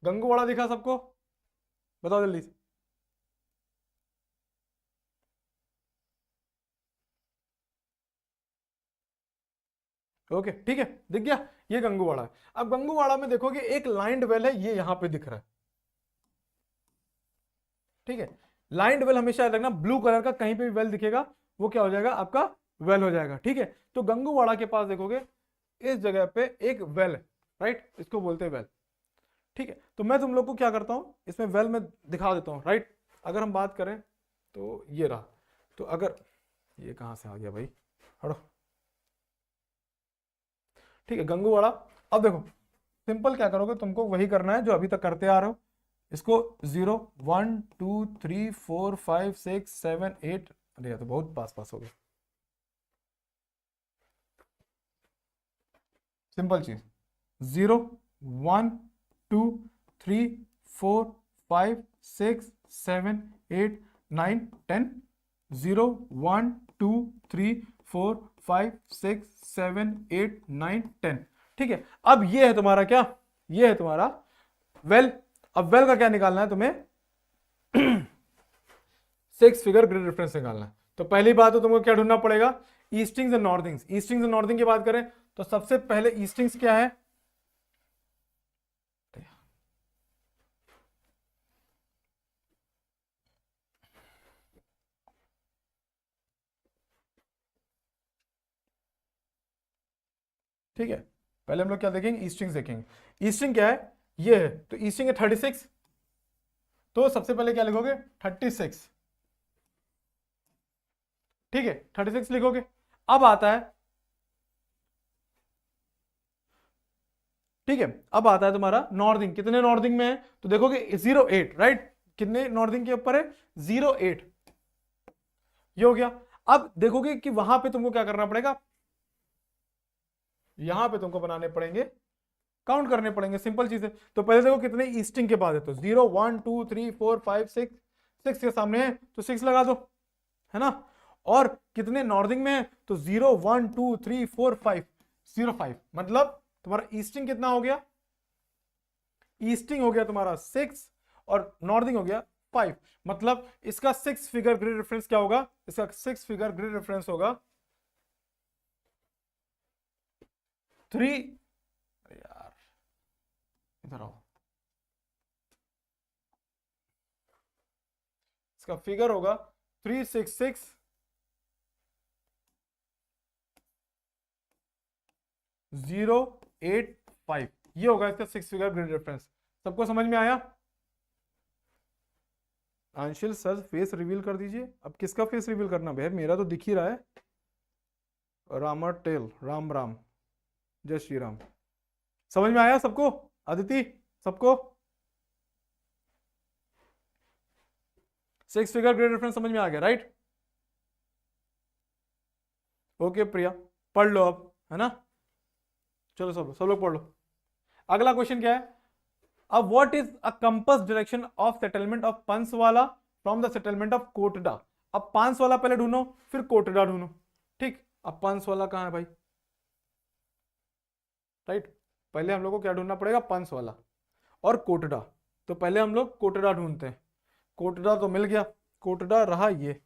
S1: गंगूवाड़ा दिखा सबको, बताओ जल्दी से। ओके ठीक है, दिख गया, ये गंगूवाड़ा है। अब गंगूवाड़ा में देखोगे एक लाइंड वेल है, ये यहां पे दिख रहा है, ठीक है। लाइंड वेल हमेशा याद रखना, ब्लू कलर का कहीं पे भी वेल दिखेगा वो क्या हो जाएगा, आपका वेल हो जाएगा, ठीक है। तो गंगूवाड़ा के पास देखोगे इस जगह पे एक वेल है, राइट, इसको बोलते हैं वेल, ठीक है। तो मैं तुम लोग को क्या करता हूं, इसमें वेल में दिखा देता हूं, राइट। अगर हम बात करें तो ये रहा, तो अगर ये कहां से आ गया भाई, हटो, ठीक है गंगूवाड़ा। अब देखो सिंपल क्या करोगे, तुमको वही करना है जो अभी तक करते आ रहे हो। इसको 0 1 2 3 4 5 6 7 8, अरे यार तो बहुत पास पास हो गए। सिंपल चीज, 0 1 2 3 4 5 6 7 8 9 10, 0 1 2 3 4 5 6 7 8 9 10, ठीक है। अब ये है तुम्हारा क्या, ये है तुम्हारा वेल। अब वेल का क्या निकालना है तुम्हें, 6 फिगर ग्रिड रेफरेंस निकालना है। तो पहली बात तो तुमको क्या ढूंढना पड़ेगा, eastings and northings. Eastings and northing की बात करें तो सबसे पहले ईस्टिंग्स क्या है, ठीक है। पहले हम लोग क्या देखेंगे, ईस्टिंग्स देखेंगे। ईस्टिंग क्या है, ये है, तो ईस्टिंग है 36, तो सबसे पहले क्या लिखोगे 36, ठीक है 36 लिखोगे। अब आता है, ठीक है, अब आता है तुम्हारा नॉर्थिंग। कितने नॉर्थिंग में है, तो देखोगे 08, राइट, कितने नॉर्थिंग के ऊपर है 08, ये हो गया। अब देखोगे कि वहां पे तुमको क्या करना पड़ेगा, यहां पे तुमको बनाने पड़ेंगे, काउंट करने पड़ेंगे, सिंपल चीज है। तो पहले देखो कितने ईस्टिंग के बाद है, तो 0 1 2 3 4 5 6, 6 के सामने है तो 6 लगा दो, है ना। और कितने नॉर्थिंग में है, तो 0 1 2 3 4 5, 05, मतलब तुम्हारा ईस्टिंग कितना हो गया, ईस्टिंग हो गया तुम्हारा 6 और नॉर्थिंग हो गया 5, मतलब इसका 6 फिगर ग्रिड रेफरेंस क्या होगा, इसका 6 फिगर ग्रिड रेफरेंस होगा 3, यार इधर आओ, इसका फिगर होगा 366 085, ये होगा इसका 6 फिगर ग्रिड रेफरेंस। सबको समझ में आया। आंशिल सर फेस रिवील कर दीजिए। अब किसका फेस रिवील करना भैया, मेरा तो दिख ही रहा है। रामर टेल, राम राम, जय श्री राम। समझ में आया सबको, अदिति सबको 6 फिगर ग्रिड रेफरेंस समझ में आ गया, राइट। ओके प्रिया पढ़ लो अब, है ना। चलो सब लोग पढ़ लो। अगला क्वेश्चन क्या है, अब what is a compass direction of settlement of Panswala from the settlement of Kotda. अब पांसवाला पहले ढूंढो, फिर कोटडा ढूंढो, ठीक। अब पंस वाला कहाँ है भाई? राइट, पहले हम लोग को क्या ढूंढना पड़ेगा? पंस वाला और कोटड़ा। तो पहले हम लोग कोटड़ा ढूंढते हैं। कोटड़ा तो मिल गया, कोटड़ा रहा ये।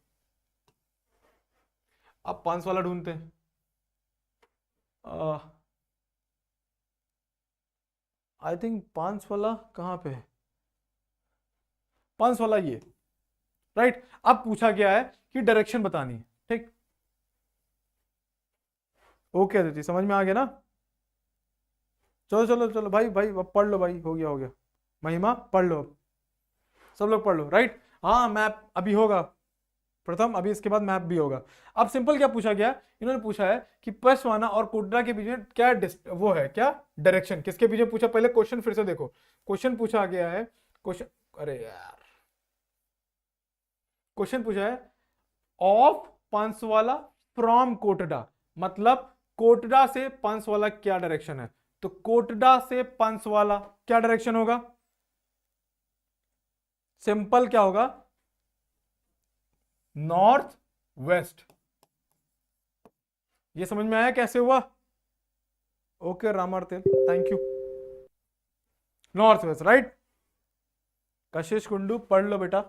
S1: अब पंस वाला ढूंढते हैं। आई थिंक पंस वाला कहाँ पे है? पंस वाला ये, राइट। अब पूछा गया है कि डायरेक्शन बतानी है, ठीक। ओके अदिति, समझ में आ गया ना? चलो चलो चलो भाई भाई, अब पढ़ लो भाई, हो गया हो गया। महिमा पढ़ लो अब, सब लोग पढ़ लो, राइट। हाँ मैप अभी होगा प्रथम, अभी इसके बाद मैप भी होगा। अब सिंपल क्या पूछा गया, इन्होंने पूछा है कि पशवाना और कोटड़ा के बीच में क्या वो है, क्या डायरेक्शन, किसके बीच में पूछा? पहले क्वेश्चन फिर से देखो, क्वेश्चन पूछा गया है, क्वेश्चन, अरे यार, क्वेश्चन पूछा है ऑफ पंसवाला फ्रॉम कोटड़ा, मतलब कोटड़ा से पंसवाला क्या डायरेक्शन है? तो कोटड़ा से पंसवाला क्या डायरेक्शन होगा? सिंपल क्या होगा? North west. ये समझ में आया कैसे हुआ? Okay Ramartel, thank you. North west, right. Kashish Kundu पढ़ लो बेटा।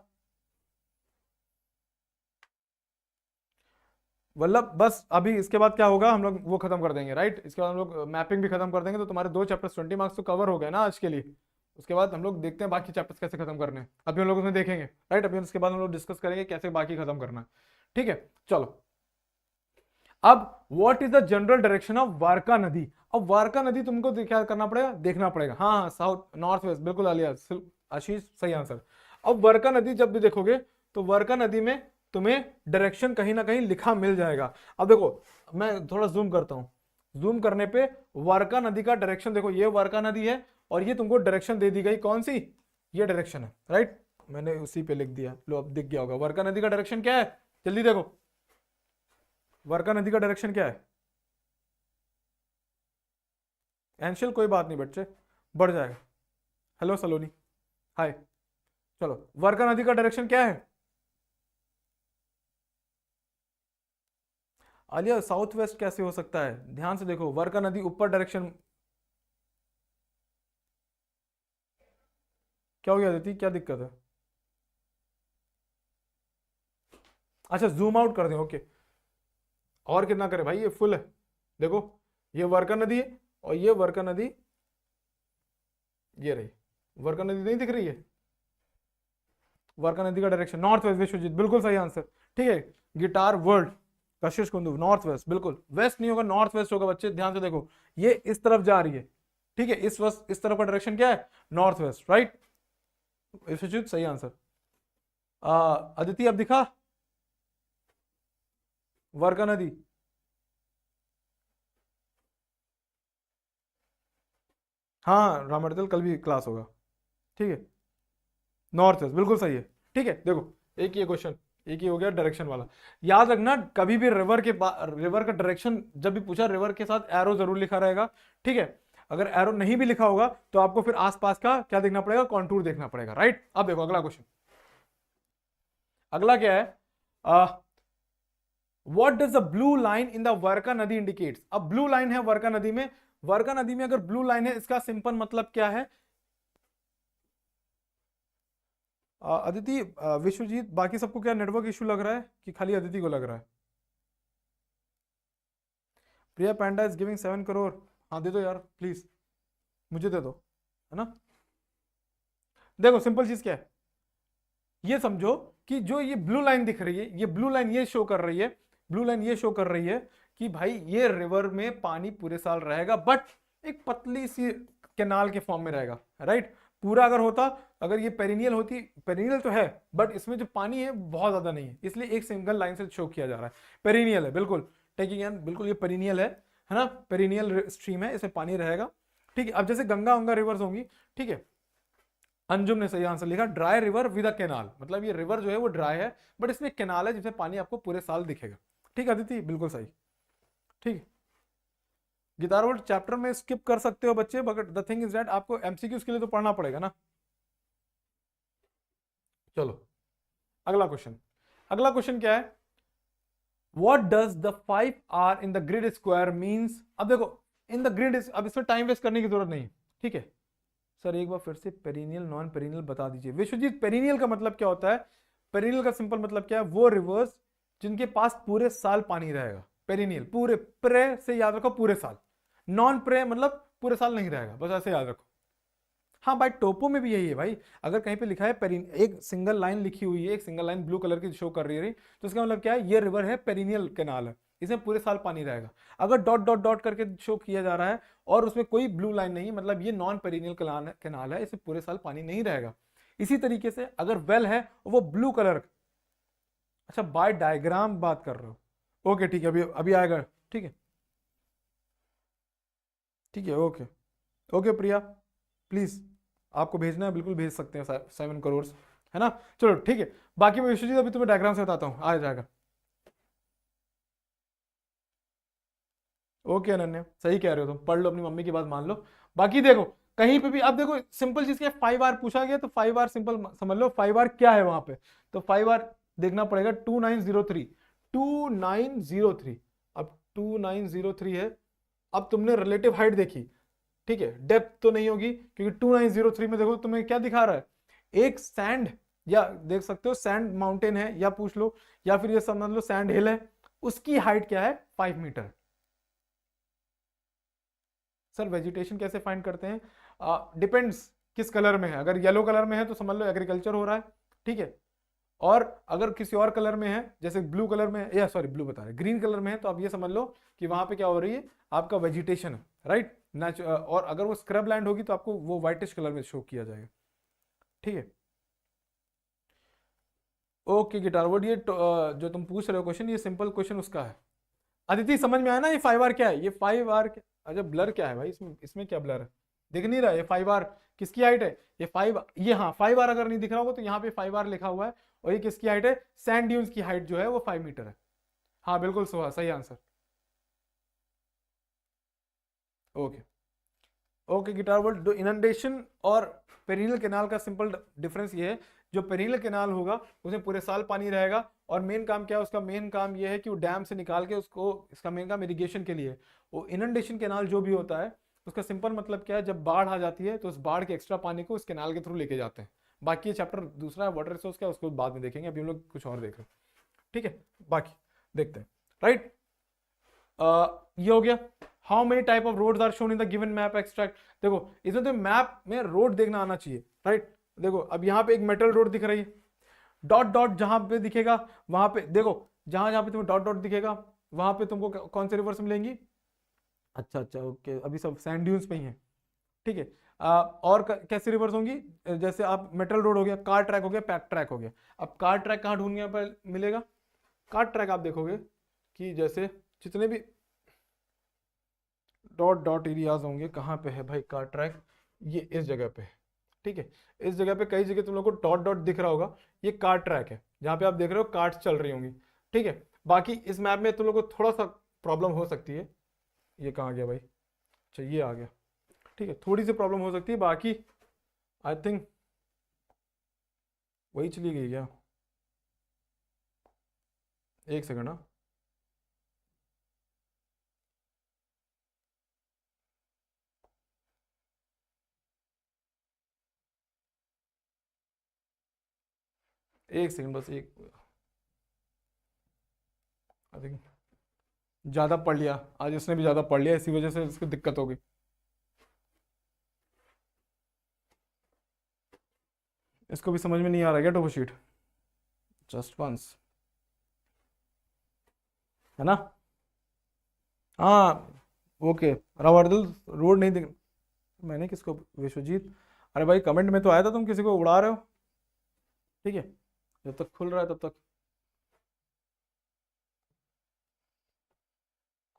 S1: वल्लभ बस अभी इसके बाद क्या होगा, हम लोग वो खत्म कर देंगे, राइट। इसके बाद हम लोग मैपिंग भी खत्म कर देंगे, तो तुम्हारे 2 चैप्टर्स 20 मार्क्स तो कवर हो गए ना आज के लिए। उसके बाद हम लोग देखते हैं बाकी चैप्टर्स कैसे खत्म करने हैं, अभी हम लोग उसमें देखेंगे, राइट। अभी उसके बाद हम लोग डिस्कस करेंगे कैसे बाकी खत्म करना है, ठीक है। चलो, अब what is the general direction of Varka नदी? अब वारका नदी तुमको क्या करना पड़ेगा, देखना पड़ेगा। हाँ हाँ, साउथ नॉर्थ वेस्ट, बिल्कुल आलिया, आशीष सही आंसर। अब वारका नदी जब भी देखोगे तो वारका नदी में तुम्हें डायरेक्शन कहीं ना कहीं लिखा मिल जाएगा। अब देखो मैं थोड़ा जूम करता हूं, जूम करने पे वारका नदी का डायरेक्शन देखो, ये वारका नदी है और ये तुमको डायरेक्शन दे दी गई, कौन सी? ये डायरेक्शन है, राइट। मैंने उसी पे लिख दिया, लो अब दिख गया होगा। वारका नदी का डायरेक्शन क्या है, जल्दी देखो, वारका नदी का डायरेक्शन क्या है? एंशियल कोई बात नहीं बच्चे, बढ़ जाएगा। हेलो सलोनी, हाय। चलो, वारका नदी का डायरेक्शन क्या है? आलिया साउथ वेस्ट कैसे हो सकता है? ध्यान से देखो, वारका नदी ऊपर डायरेक्शन, क्या हो गया दीदी, क्या दिक्कत है? अच्छा जूम आउट कर दें, ओके। और कितना करे भाई, ये फुल है, देखो ये वारका नदी है और ये वारका नदी, ये रही वारका नदी, नहीं दिख रही है? वारका नदी का डायरेक्शन नॉर्थ वेस्ट, विश्वजीत बिल्कुल सही आंसर, ठीक है। गिटार वर्ल्ड, कशिश कुंदू नॉर्थ वेस्ट, बिल्कुल वेस्ट नहीं होगा, नॉर्थ वेस्ट होगा बच्चे, ध्यान से देखो, ये इस तरफ जा रही है, ठीक है। इस तरफ का डायरेक्शन क्या है? North west, right. विश्वजीत सही आंसर। अदिति अब दिखा वारका नदी? हाँ रामर्दल, कल भी क्लास होगा, ठीक है। नॉर्थ वेस्ट बिल्कुल सही है, ठीक है। देखो एक ही क्वेश्चन, एक ही हो गया डायरेक्शन वाला। याद रखना कभी भी रिवर का डायरेक्शन जब भी पूछा, रिवर के साथ एरो जरूर लिखा रहेगा, ठीक है। अगर एरो नहीं भी लिखा होगा तो आपको फिर आसपास का क्या देखना पड़ेगा, कॉन्टूर देखना पड़ेगा, राइट। अब देखो अगला क्वेश्चन, अगला क्या है? What does the blue line in the Varka नदी इंडिकेट्स? अब ब्लू लाइन है वर्का नदी में, वर्का नदी में अगर ब्लू लाइन है, इसका सिंपल मतलब क्या है? अदिति, विश्वजीत, बाकी सबको क्या नेटवर्क इशू लग रहा है कि खाली अदिति को लग रहा है? प्रिया पैंडा इज गिविंग 7 करोड़, हाँ दे दो यार प्लीज, मुझे दे दो, है ना। देखो सिंपल चीज क्या है, ये समझो कि जो ये ब्लू लाइन दिख रही है, ये ब्लू लाइन ये शो कर रही है, ब्लू लाइन ये शो कर रही है कि भाई ये रिवर में पानी पूरे साल रहेगा, बट एक पतली सी कैनाल के फॉर्म में रहेगा, राइट। पूरा अगर होता, अगर ये पेरिनियल होती, पेरिनियल तो है बट इसमें जो पानी है बहुत ज्यादा नहीं है, इसलिए एक सिंगल लाइन से शो किया जा रहा है। पेरिनियल है बिल्कुल, टेकिंग बिल्कुल ये पेरिनियल है ना, पेरिनियल स्ट्रीम है, इसमें पानी रहेगा, ठीक है। अब जैसे गंगा वंगा रिवर्स होंगी, ठीक है। अंजुम ने सही आंसर लिखा, dry river with a canal, मतलब ये रिवर जो है वो ड्राई है बट इसमें कैनाल है जिसमें पानी आपको पूरे साल दिखेगा, ठीक है। अदिति बिल्कुल सही, ठीक है। गिटार वर्ल्ड चैप्टर में स्किप कर सकते हो बच्चे, but the thing is that आपको एमसीक्यूज के लिए तो पढ़ना पड़ेगा ना। चलो अगला क्वेश्चन, अगला क्वेश्चन क्या है? What does the 5R in the grid square means. अब देखो इन द ग्रिड, अब इसमें टाइम वेस्ट करने की जरूरत नहीं, ठीक है। सर एक बार फिर से पेरिनियल नॉन पेरिनियल बता दीजिए विश्वजीत। पेरिनियल का मतलब क्या होता है? पेरिनियल का सिंपल मतलब क्या है? वो रिवर्स जिनके पास पूरे साल पानी रहेगा, पेरिनियल। पूरे प्रे से याद रखो पूरे साल, नॉन प्रे मतलब पूरे साल नहीं रहेगा, बस ऐसे याद रखो। हाँ भाई टोपो में भी यही है भाई, अगर कहीं पे लिखा है पेरिन, एक सिंगल लाइन लिखी हुई है, एक सिंगल लाइन ब्लू कलर की शो कर रही है, तो इसका मतलब क्या है? ये रिवर है, पेरिनियल कैनाल है, इसमें पूरे साल पानी रहेगा। अगर डॉट डॉट डॉट करके शो किया जा रहा है और उसमें कोई ब्लू लाइन नहीं, मतलब ये नॉन पेरिनियल कैनाल है, इसमें पूरे साल पानी नहीं रहेगा। इसी तरीके से अगर वेल है वो ब्लू कलर, अच्छा बाय डायग्राम बात कर रहे हो, ओके ठीक है, अभी अभी आएगा, ठीक है ठीक है, ओके ओके प्रिया प्लीज, आपको भेजना है बिल्कुल भेज सकते हैं, 7 करोड़, है ना। चलो ठीक है, बाकी मैं विश्वजीत अभी तुम्हें डायग्राम से बताता हूँ, आ जाएगा। ओके अनन्या सही कह रहे हो तुम, पढ़ लो अपनी मम्मी की बात मान लो। बाकी देखो कहीं पे भी, अब देखो सिंपल चीज क्या है, 5R पूछा गया तो 5R सिंपल समझ लो, 5R क्या है वहां पे, तो 5R देखना पड़ेगा 2903, 2903। अब 2903 है, अब तुमने रिलेटिव हाइट देखी, ठीक है, डेप्थ तो नहीं होगी क्योंकि 2903 में देखो तुम्हें क्या दिखा रहा है, एक सैंड, या देख सकते हो सैंड माउंटेन है, या पूछ लो, या फिर ये समझ लो सैंड हिल है, उसकी हाइट क्या है? 5 मीटर। सर वेजिटेशन कैसे फाइंड करते हैं? डिपेंड्स किस कलर में है, अगर येलो कलर में है तो समझ लो एग्रीकल्चर हो रहा है, ठीक है। और अगर किसी और कलर में है, जैसे ब्लू कलर में है, या सॉरी ब्लू बता रहे, ग्रीन कलर में है, तो आप ये समझ लो कि वहां पे क्या हो रही है, आपका वेजिटेशन है, राइट। और अगर वो स्क्रब लैंड होगी तो आपको वो व्हाइटिश कलर में शो किया जाएगा, ठीक है। ओके गिटार वर्ड, ये जो तुम पूछ रहे हो क्वेश्चन, ये सिंपल क्वेश्चन उसका है। अदिति समझ में आया ना, ये 5R क्या है? ये 5R, अच्छा ब्लर क्या है भाई इसमें, इसमें क्या ब्लर है? दिख नहीं रहा? ये 5R किसकी हाइट है? ये 5, ये हाँ 5R अगर नहीं दिख रहा होगा तो यहाँ पे 5R लिखा हुआ है, और ये किसकी हाइट है? सैंड ड्यून्स की हाइट जो है वो 5 मीटर है। हाँ बिल्कुल सुहा, सही answer. Okay okay guitar world, inundation और पेरिनियल कैनाल का सिंपल डिफरेंस ये है, जो पेरिनियल कैनाल होगा उसमें पूरे साल पानी रहेगा, और मेन काम क्या है उसका? मेन काम ये है कि वो डैम से निकाल के उसको, इसका मेन काम इरिगेशन के लिए। वो इनंडेशन कैनाल जो भी होता है उसका सिंपल मतलब क्या है, जब बाढ़ आ जाती है तो उस बाढ़ के एक्स्ट्रा पानी को उस कैनाल के थ्रू लेके जाते हैं। बाकी ये चैप्टर दूसरा है वाटर रिसोर्स का, उसको बाद में देखेंगे, अभी हम लोग कुछ और देख रहे हैं, ठीक है। बाकी देखते हैं, राइट। ये हो गया। How many type of roads are shown in the given map extract. देखो इसमें तो मैप में रोड देखना आना चाहिए, राइट। देखो अब यहाँ पे एक मेटल रोड दिख रही है, डॉट डॉट जहां पे दिखेगा वहां पे देखो, जहां जहां पे तुम्हें डॉट डॉट दिखेगा वहां पे तुमको कौन से रिवर्स मिलेंगी? अच्छा अच्छा ओके, अभी सब सैंड ड्यून्स पे ही है, ठीक है। और कैसे रिवर्स होंगी? जैसे आप मेटल रोड हो गया, कार ट्रैक हो गया, पैक ट्रैक हो गया। अब कार ट्रैक कहाँ ढूंढने पर मिलेगा? कार ट्रैक आप देखोगे कि जैसे जितने भी डॉट डॉट एरियाज होंगे, कहाँ पे है भाई कार ट्रैक? ये इस जगह पे है, ठीक है। इस जगह पे कई जगह तुम लोग को डॉट डॉट दिख रहा होगा, ये कार ट्रैक है, जहाँ पे आप देख रहे हो कार्स चल रही होंगी, ठीक है। बाकी इस मैप में तुम लोग को थोड़ा सा प्रॉब्लम हो सकती है, ये कहाँ गया भाई? अच्छा ये आ गया, ठीक है, थोड़ी सी प्रॉब्लम हो सकती है, बाकी आई थिंक वही चली गई क्या? एक सेकंड, हाँ। एक सेकंड बस, एक, आई थिंक ज़्यादा पढ़ लिया आज, इसने भी ज़्यादा पढ़ लिया, इसी वजह से इसको दिक्कत हो गई। इसको भी समझ में नहीं आ रहा क्या टोपो शीट? जस्ट वंस, है ना। हाँ ओके, रवार्दल रोड नहीं दिख, मैंने किसको? विश्वजीत, अरे भाई कमेंट में तो आया था तुम किसी को उड़ा रहे हो, ठीक है। जब तक खुल रहा है तब तक,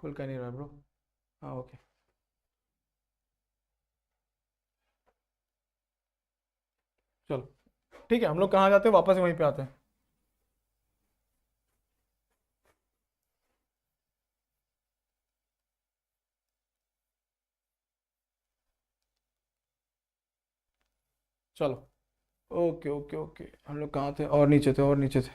S1: खुल क्या नहीं रहा है ब्रो? हाँ ओके, चलो ठीक है, हम लोग कहाँ जाते हैं? वापस वहीं पे आते हैं। चलो ओके ओके, हम लोग कहाँ थे? और नीचे थे, और नीचे थे,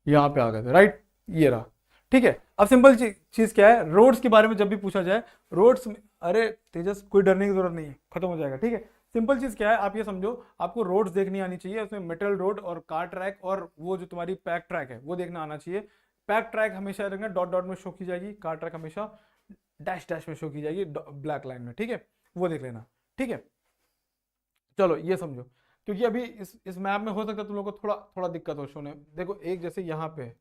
S1: यहाँ पे आ गए थे, राइट। ये रहा, ठीक है। अब सिंपल चीज क्या है, रोड्स के बारे में जब भी पूछा जाए, रोड्स में, अरे तेजस कोई डरने की जरूरत नहीं है, खत्म हो जाएगा। ठीक है, सिंपल चीज क्या है, आप ये समझो, आपको रोड्स देखनी आनी चाहिए, उसमें मेटल रोड और कार ट्रैक और वो जो तुम्हारी पैक ट्रैक है वो देखना आना चाहिए। पैक ट्रैक हमेशा रखना डॉट डॉट में शो की जाएगी, कार ट्रैक हमेशा डैश डैश में शो की जाएगी, ब्लैक लाइन में। ठीक है, वो देख लेना। ठीक है, चलो ये समझो, क्योंकि अभी इस मैप में हो सकता है तुम लोग को थोड़ा थोड़ा दिक्कत हो शोने। देखो एक जैसे यहाँ पे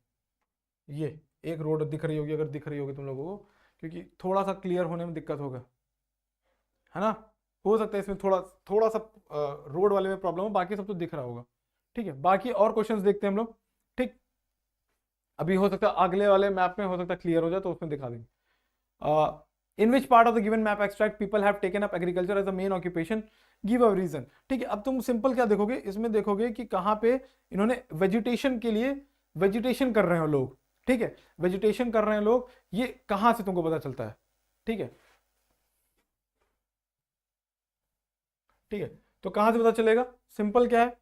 S1: ये एक रोड दिख रही होगी, अगर दिख रही होगी तुम लोगों को, क्योंकि थोड़ा सा क्लियर होने में दिक्कत होगा, है ना। हो सकता है इसमें थोड़ा थोड़ा सा रोड वाले में प्रॉब्लम हो, बाकी सब तो दिख रहा होगा। ठीक है, बाकी और क्वेश्चंस देखते हैं हम लोग। ठीक, अभी हो सकता है अगले वाले मैप में हो सकता है क्लियर हो जाए तो उसमें दिखा देंगे। In which part of the given map extract people have taken up agriculture as a main occupation, give a reason. ठीक है, अब तुम सिंपल क्या देखोगे, इसमें देखोगे कि कहाँ पे इन्होंने वेजिटेशन के लिए वेजिटेशन कर रहे हो लोग। ठीक है, वेजिटेशन कर रहे हैं लोग, ये कहां से तुमको पता चलता है। ठीक है, ठीक है, तो कहां से पता चलेगा, सिंपल क्या है,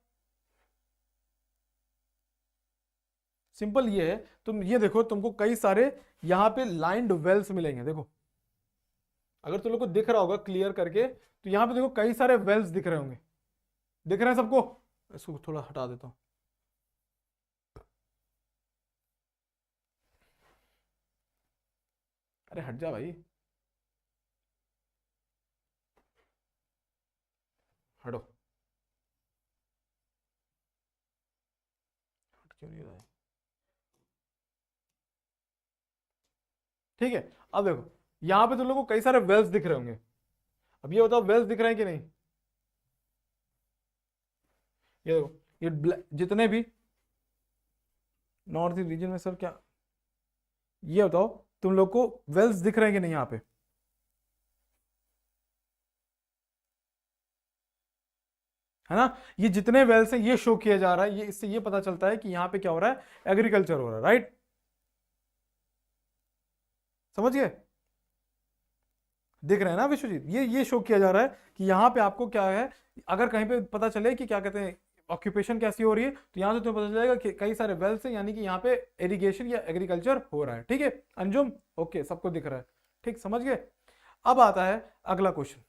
S1: सिंपल ये है, तुम ये देखो, तुमको कई सारे यहाँ पे लाइंड वेल्स मिलेंगे। देखो अगर तुम लोग को दिख रहा होगा क्लियर करके, तो यहाँ पे देखो कई सारे वेल्स दिख रहे होंगे, दिख रहे हैं सबको। इसको थोड़ा हटा देता हूं, अरे हट जा भाई, हटो, हट क्यों नहीं रहा है। ठीक है, अब देखो यहाँ पे तुम लोग को कई सारे वेल्स दिख रहे होंगे। अब ये बताओ वेल्स दिख रहे हैं कि नहीं, ये देखो, ये जितने भी नॉर्थ ईस्ट रीजन में सर क्या, ये बताओ तुम लोग को वेल्स दिख रहे हैं कि नहीं यहाँ पे, है ना। ये जितने वेल्स हैं ये शो किया जा रहा है, ये इससे ये पता चलता है कि यहाँ पे क्या हो रहा है, एग्रीकल्चर हो रहा है, राइट। समझ गए, दिख रहे हैं ना विश्वजीत, ये शो किया जा रहा है कि यहाँ पे आपको क्या है, अगर कहीं पे पता चले कि क्या कहते हैं ऑक्यूपेशन कैसी हो रही है, तो यहाँ से तुम्हें पता चलेगा कि कई सारे वेल्स हैं, यानी कि यहाँ पे इरिगेशन या एग्रीकल्चर हो रहा है। ठीक है अंजुम, ओके, सबको दिख रहा है, ठीक, समझ गए। अब आता है अगला question,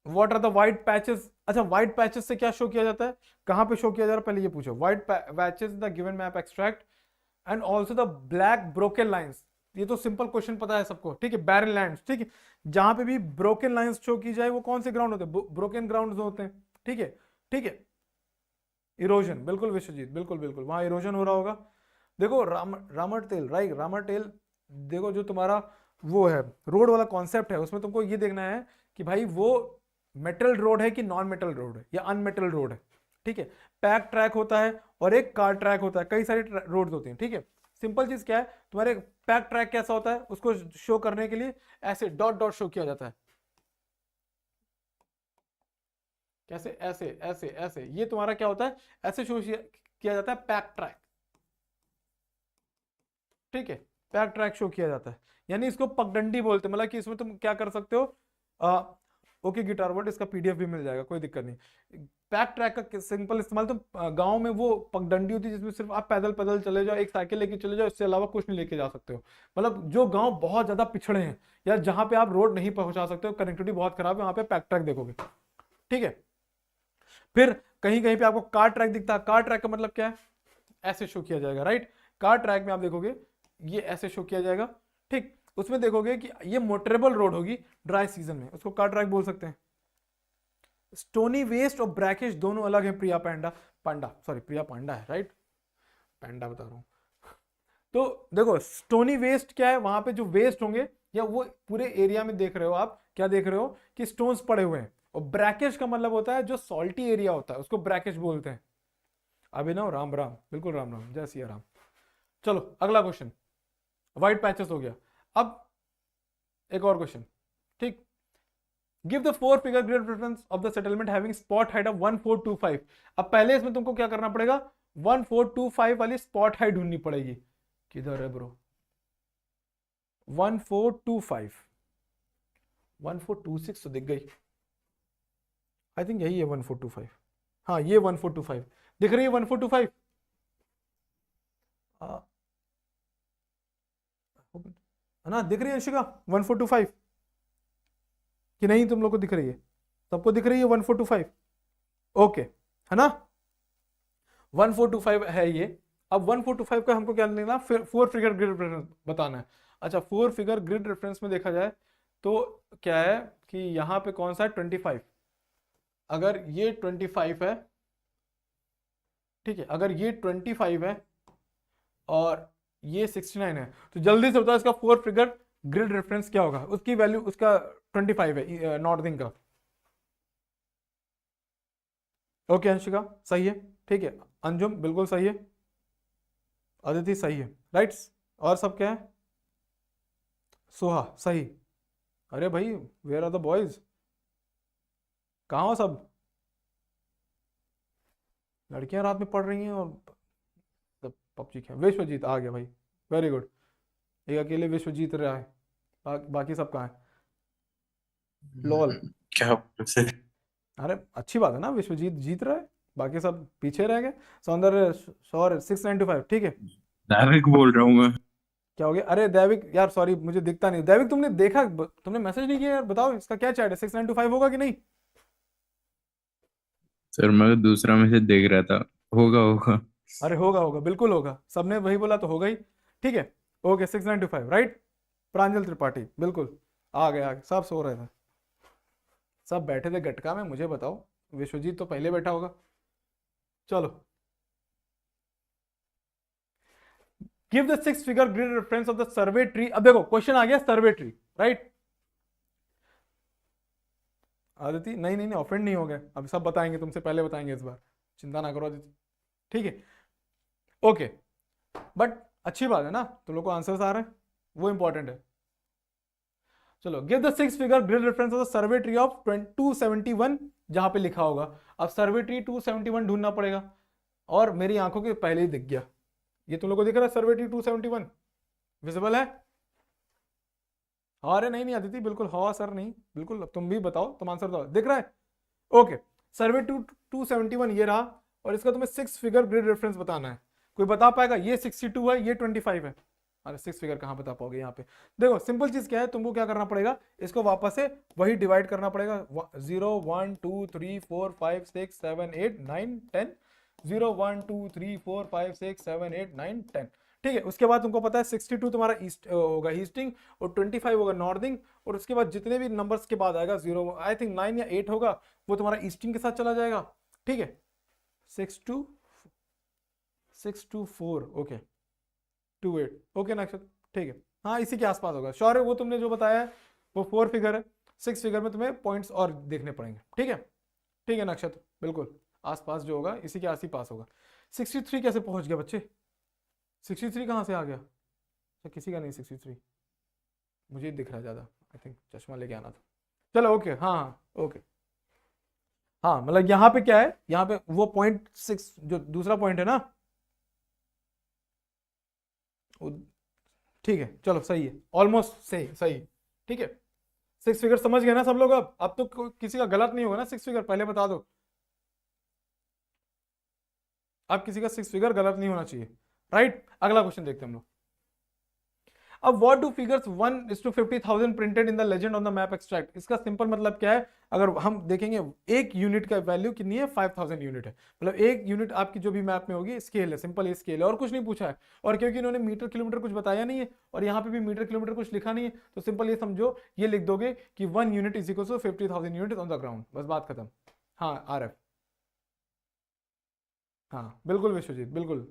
S1: what are the white patches. अच्छा, व्हाइट पैचेस से क्या शो किया जाता है, कहां पे शो किया जा रहा है, पहले ये पूछो। White patches the given map extract and also the black broken lines, ये तो सिंपल क्वेश्चन पता है सबको। ठीक है, बैरन लैंड्स, ठीक है, जहां पे भी ब्रोकन लाइंस शो की जाए वो कौन से ग्राउंड होते हैं, ब्रोकन ग्राउंड होते हैं। ठीक है, ठीक है, इरोजन, बिल्कुल विश्वजीत, बिल्कुल बिल्कुल, वहां इरोजन हो रहा होगा। देखो Ramar tell, right, Ramar tell, देखो जो तुम्हारा वो है रोड वाला कॉन्सेप्ट है, उसमें तुमको ये देखना है कि भाई वो मेटल रोड है कि नॉन मेटल रोड है या अनमेटल रोड है। ठीक है, पैक ट्रैक होता है और एक कार ट्रैक होता है, कई सारे रोड होते हैं। ठीक है, सिंपल चीज क्या है, तुम्हारे पैक ट्रैक कैसा होता है, उसको शो करने के लिए ऐसे डॉट डॉट शो किया जाता है, कैसे, ऐसे ऐसे ऐसे, ये तुम्हारा क्या होता है, ऐसे शो किया जाता है पैक ट्रैक। ठीक है, पैक ट्रैक शो किया जाता है, यानी इसको पगडंडी बोलते हैं, मतलब कि इसमें तुम क्या कर सकते हो, ओके गिटार वर्ड, इसका पीडीएफ भी मिल जाएगा, कोई दिक्कत नहीं। पैक ट्रैक का सिंपल इस्तेमाल तो गांव में वो पगडंडी होती है जिसमें सिर्फ आप पैदल पैदल चले जाओ, एक साइकिल लेके चले जाओ, इससे अलावा कुछ नहीं लेके जा सकते हो। मतलब जो गांव बहुत ज्यादा पिछड़े हैं या जहां पे आप रोड नहीं पहुंचा सकते हो, कनेक्टिविटी बहुत खराब है, वहां पे पैक ट्रैक देखोगे। ठीक है, फिर कहीं कहीं पे आपको कार ट्रैक दिखता है, कार ट्रैक का मतलब क्या है, ऐसे शो किया जाएगा, राइट। कार ट्रैक में आप देखोगे ये ऐसे शो किया जाएगा। ठीक, उसमें देखोगे कि ये मोटरेबल रोड होगी ड्राई सीजन में, उसको कार ट्रैक बोल सकते हैं। स्टोनी वेस्ट और ब्रैकिश दोनों अलग है, प्रिया पांडा, पांडा सॉरी प्रिया पांडा है, राइट, पांडा बता रहा हूं। तो देखो स्टोनी वेस्ट क्या है, वहां पे जो वेस्ट होंगे या वो पूरे एरिया में देख रहे हो आप, क्या देख रहे हो कि स्टोन्स पड़े हुए हैं। और ब्रैकिश का मतलब होता है जो सॉल्टी एरिया होता है, उसको ब्रैकिश बोलते हैं। अभिनव राम राम, बिल्कुल राम राम, जय सिया राम। चलो अगला क्वेश्चन, व्हाइट पैचेस हो गया। अब एक और क्वेश्चन, ठीक, give the 4 figure grid preference of the settlement having spot height of 1425। अब पहले इसमें तुमको क्या करना पड़ेगा, 1425 वाली स्पॉट हाइट ढूंढनी पड़ेगी। किधर है ब्रो, 1425, 1426 तो दिख गई, आई थिंक यही है 1425, हाँ ये 1425 दिख रही है, 1425 है ना, दिख रही है अंशिका 1425 कि नहीं, तुम लोग को दिख रही है, सबको दिख रही है 1425, ओके है ना, 1425 है ये। अब 1425 का हमको क्या लेना, फिर 4 फिगर ग्रिड रेफरेंस बताना है। अच्छा 4 फिगर ग्रिड रेफरेंस में देखा जाए तो क्या है कि यहाँ पे कौन सा है 25, अगर ये 25 है, ठीक है, अगर ये 25 है और ये 69 है, तो जल्दी से बताओ इसका 4 फिगर ग्रिड रेफरेंस क्या होगा, उसकी वैल्यू उसका 25 है नॉर्थिंग का। ओके अंशिका सही है, ठीक है, अंजुम बिल्कुल सही है, अदिति सही है, राइट्स, और सब क्या है, सोहा सही। अरे भाई वेयर आर द बॉयज, कहाँ हो सब, लड़कियां रात में पढ़ रही हैं और पबजी खेल। विश्वजीत आ गया भाई, वेरी गुड, एक अकेले विश्वजीत रहा है, बाकी सब कहाँ है, लॉल।
S2: क्या से?
S1: अरे अच्छी बात है ना, विश्वजीत जीत रहा है, बाकी सब पीछे रह गए। सौंदर्य सौर 695 ठीक है।
S2: दैविक बोल रहा हूँ मैं।
S1: क्या हो गया, अरे दैविक यार सॉरी मुझे दिखता नहीं, दैविक तुमने देखा, तुमने मैसेज नहीं किया यार, बताओ इसका क्या चैट है, 695 होगा कि नहीं।
S2: सर मैं दूसरा मैसेज देख रहा था। होगा होगा।
S1: अरे होगा होगा बिल्कुल होगा, सबने वही बोला तो होगा ही, ठीक है। ओके 695 राइट, प्रांजल त्रिपाठी बिल्कुल, आ गए सब सो रहे थे, सब बैठे थे गटका में, मुझे बताओ, विश्वजीत तो पहले बैठा होगा। चलो, give the 6 figure grid reference of the survey tree. अब देखो क्वेश्चन आ गया सर्वे ट्री, राइट। आदिति नहीं नहीं नहीं ऑफेंड नहीं हो गए, अभी सब बताएंगे, तुमसे पहले बताएंगे इस बार, चिंता ना करो आदिति, ठीक है, ओके। बट अच्छी बात है ना, तुम लोग को आंसर्स आ रहे हैं, वो इंपॉर्टेंट है। चलो, give the 6 figure grid reference of the survey tree of 271, जहां पे लिखा होगा। अब सर्वे ट्री 271 ढूंढना पड़ेगा, और मेरी आंखों के पहले ही दिख गया, ये तुम लोग को दिख रहा है सर्वे ट्री 271 विजिबल है। अरे नहीं नहीं अदिति बिल्कुल हाँ सर नहीं, बिल्कुल, अब तुम भी बताओ, तुम आंसर दो, दिख रहा है, ओके। सर्वे 271 ये रहा, और इसका तुम्हें 6 फिगर ग्रिड रेफरेंस बताना है। कोई बता पाएगा, ये 62 है, ये 25 है, अरे 6 फिगर कहाँ बता पाओगे यहाँ पे। देखो सिंपल चीज क्या है, तुमको क्या करना पड़ेगा, इसको वापस से वही डिवाइड करना पड़ेगा, 0 1 2 3 4 5 6 7 8 9 10, 0 1 2 3 4 5 6 7 8 9 10, ठीक है। उसके बाद तुमको पता है 62 तुम्हारा ईस्ट होगा ईस्टिंग, और 25 होगा नॉर्थिंग, और उसके बाद जितने भी नंबर्स के बाद आएगा 0 आई थिंक 9 या 8 होगा, वो तुम्हारा ईस्टिंग के साथ चला जाएगा, ठीक है। 6 2 4 ओके 28 ओके नक्षत्र, ठीक है, हाँ इसी के आसपास होगा, श्योर है, वो तुमने जो बताया है वो 4 फिगर है, 6 फिगर में तुम्हें पॉइंट्स और देखने पड़ेंगे, ठीक है नक्षत्र, बिल्कुल आसपास जो होगा इसी के आस ही पास होगा। 63 कैसे पहुंच गया बच्चे, 63 कहाँ से आ गया, अच्छा किसी का नहीं 63, मुझे दिख रहा है ज़्यादा, आई थिंक चश्मा लेके आना था, चलो ओके हाँ हाँ ओके। हाँ मतलब यहाँ पे क्या है, यहाँ पे वो 0.6 जो दूसरा पॉइंट है ना, ठीक है चलो सही है, ऑलमोस्ट सही सही, ठीक है। 6 फिगर समझ गए ना सब लोग, अब तो किसी का गलत नहीं होगा ना 6 फिगर, पहले बता दो, अब किसी का 6 फिगर गलत नहीं होना चाहिए, राइट। अगला क्वेश्चन देखते हैं हम लोग। अब what do figures 1:50,000 printed in the legend on the map extract, इसका सिंपल मतलब क्या है, अगर हम देखेंगे एक यूनिट का वैल्यू कितनी है, 5000 यूनिट है, मतलब एक यूनिट आपकी जो भी मैप में होगी स्केल है, सिंपल ये स्केल है, और कुछ नहीं पूछा है, और क्योंकि इन्होंने मीटर किलोमीटर कुछ बताया नहीं है, और यहाँ पे भी मीटर किलोमीटर कुछ लिखा नहीं है, तो सिंपल ये समझो, ये लिख दोगे कि 1 unit is equal to 50,000 unit on the ground, बस बात खत्म। हाँ RF, हाँ बिल्कुल विश्वजीत बिल्कुल,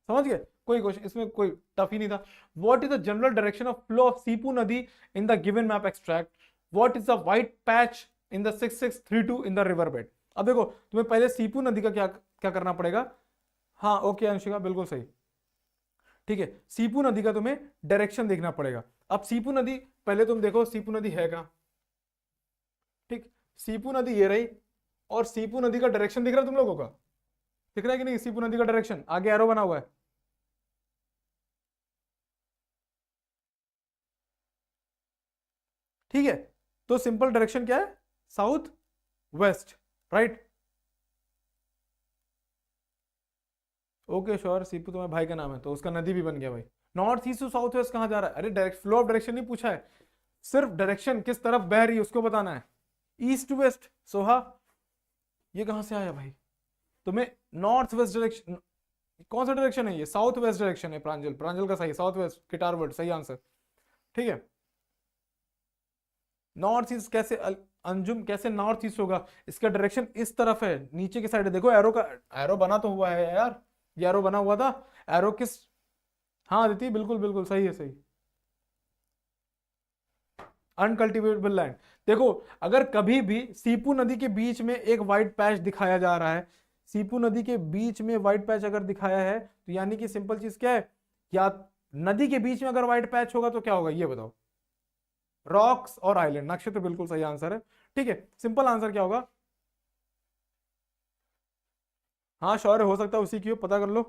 S1: समझ गए, कोई क्वेश्चन इसमें कोई टफ ही नहीं था। What is the general direction of flow of Sipu नदी in the given map extract, what is the white patch in the 6632 in the river bed. अब देखो तुम्हें पहले सीपू नदी का क्या क्या करना पड़ेगा, हाँ ओके अंशिका बिल्कुल सही, ठीक है, सीपू नदी का तुम्हें डायरेक्शन देखना पड़ेगा। अब सीपू नदी पहले तुम देखो सीपू नदी है कहाँ, ठीक, सीपू नदी ये रही, और सीपू नदी का डायरेक्शन दिख रहा है तुम लोगों का, दिख रहा है कि नहीं, सीपू नदी का डायरेक्शन आगे एरो बना हुआ है, ठीक है। तो सिंपल डायरेक्शन क्या है, south west, right, okay sure, Sipu तुम्हारे भाई का नाम है तो उसका नदी भी बन गया भाई। North east to south west कहाँ जा रहा है? अरे डायरेक्ट फ्लो ऑफ डायरेक्शन नहीं पूछा है, सिर्फ डायरेक्शन किस तरफ बह रही है उसको बताना है। ईस्ट टू वेस्ट, सोहा ये कहाँ से आया भाई तुम्हें? नॉर्थ वेस्ट डायरेक्शन, कौन सा डायरेक्शन है ये? साउथ वेस्ट डायरेक्शन है। प्रांजल, प्रांजल का सही, साउथ वेस्ट, गिटार वर्ड सही आंसर। ठीक है, नॉर्थ ईस्ट कैसे अंजुम कैसे नॉर्थ ईस्ट होगा? इसका डायरेक्शन इस तरफ है, नीचे की साइड है। देखो एरो का, एरो बना तो हुआ है यार, ये एरो बना हुआ था। एरो किस, हाँ आदिति बिल्कुल बिल्कुल सही है, सही। अनकल्टिवेटेबल लैंड। देखो अगर कभी भी सीपू नदी के बीच में एक व्हाइट पैच दिखाया जा रहा है, सीपू नदी के बीच में व्हाइट पैच अगर दिखाया है तो यानी कि सिंपल चीज क्या है, या नदी के बीच में अगर व्हाइट पैच होगा तो क्या होगा ये बताओ? रॉक्स और आइलैंड। नक्षत्र बिल्कुल सही आंसर है। ठीक है, सिंपल आंसर क्या होगा? हाँ श्योर हो सकता है उसी की हो, पता कर लो।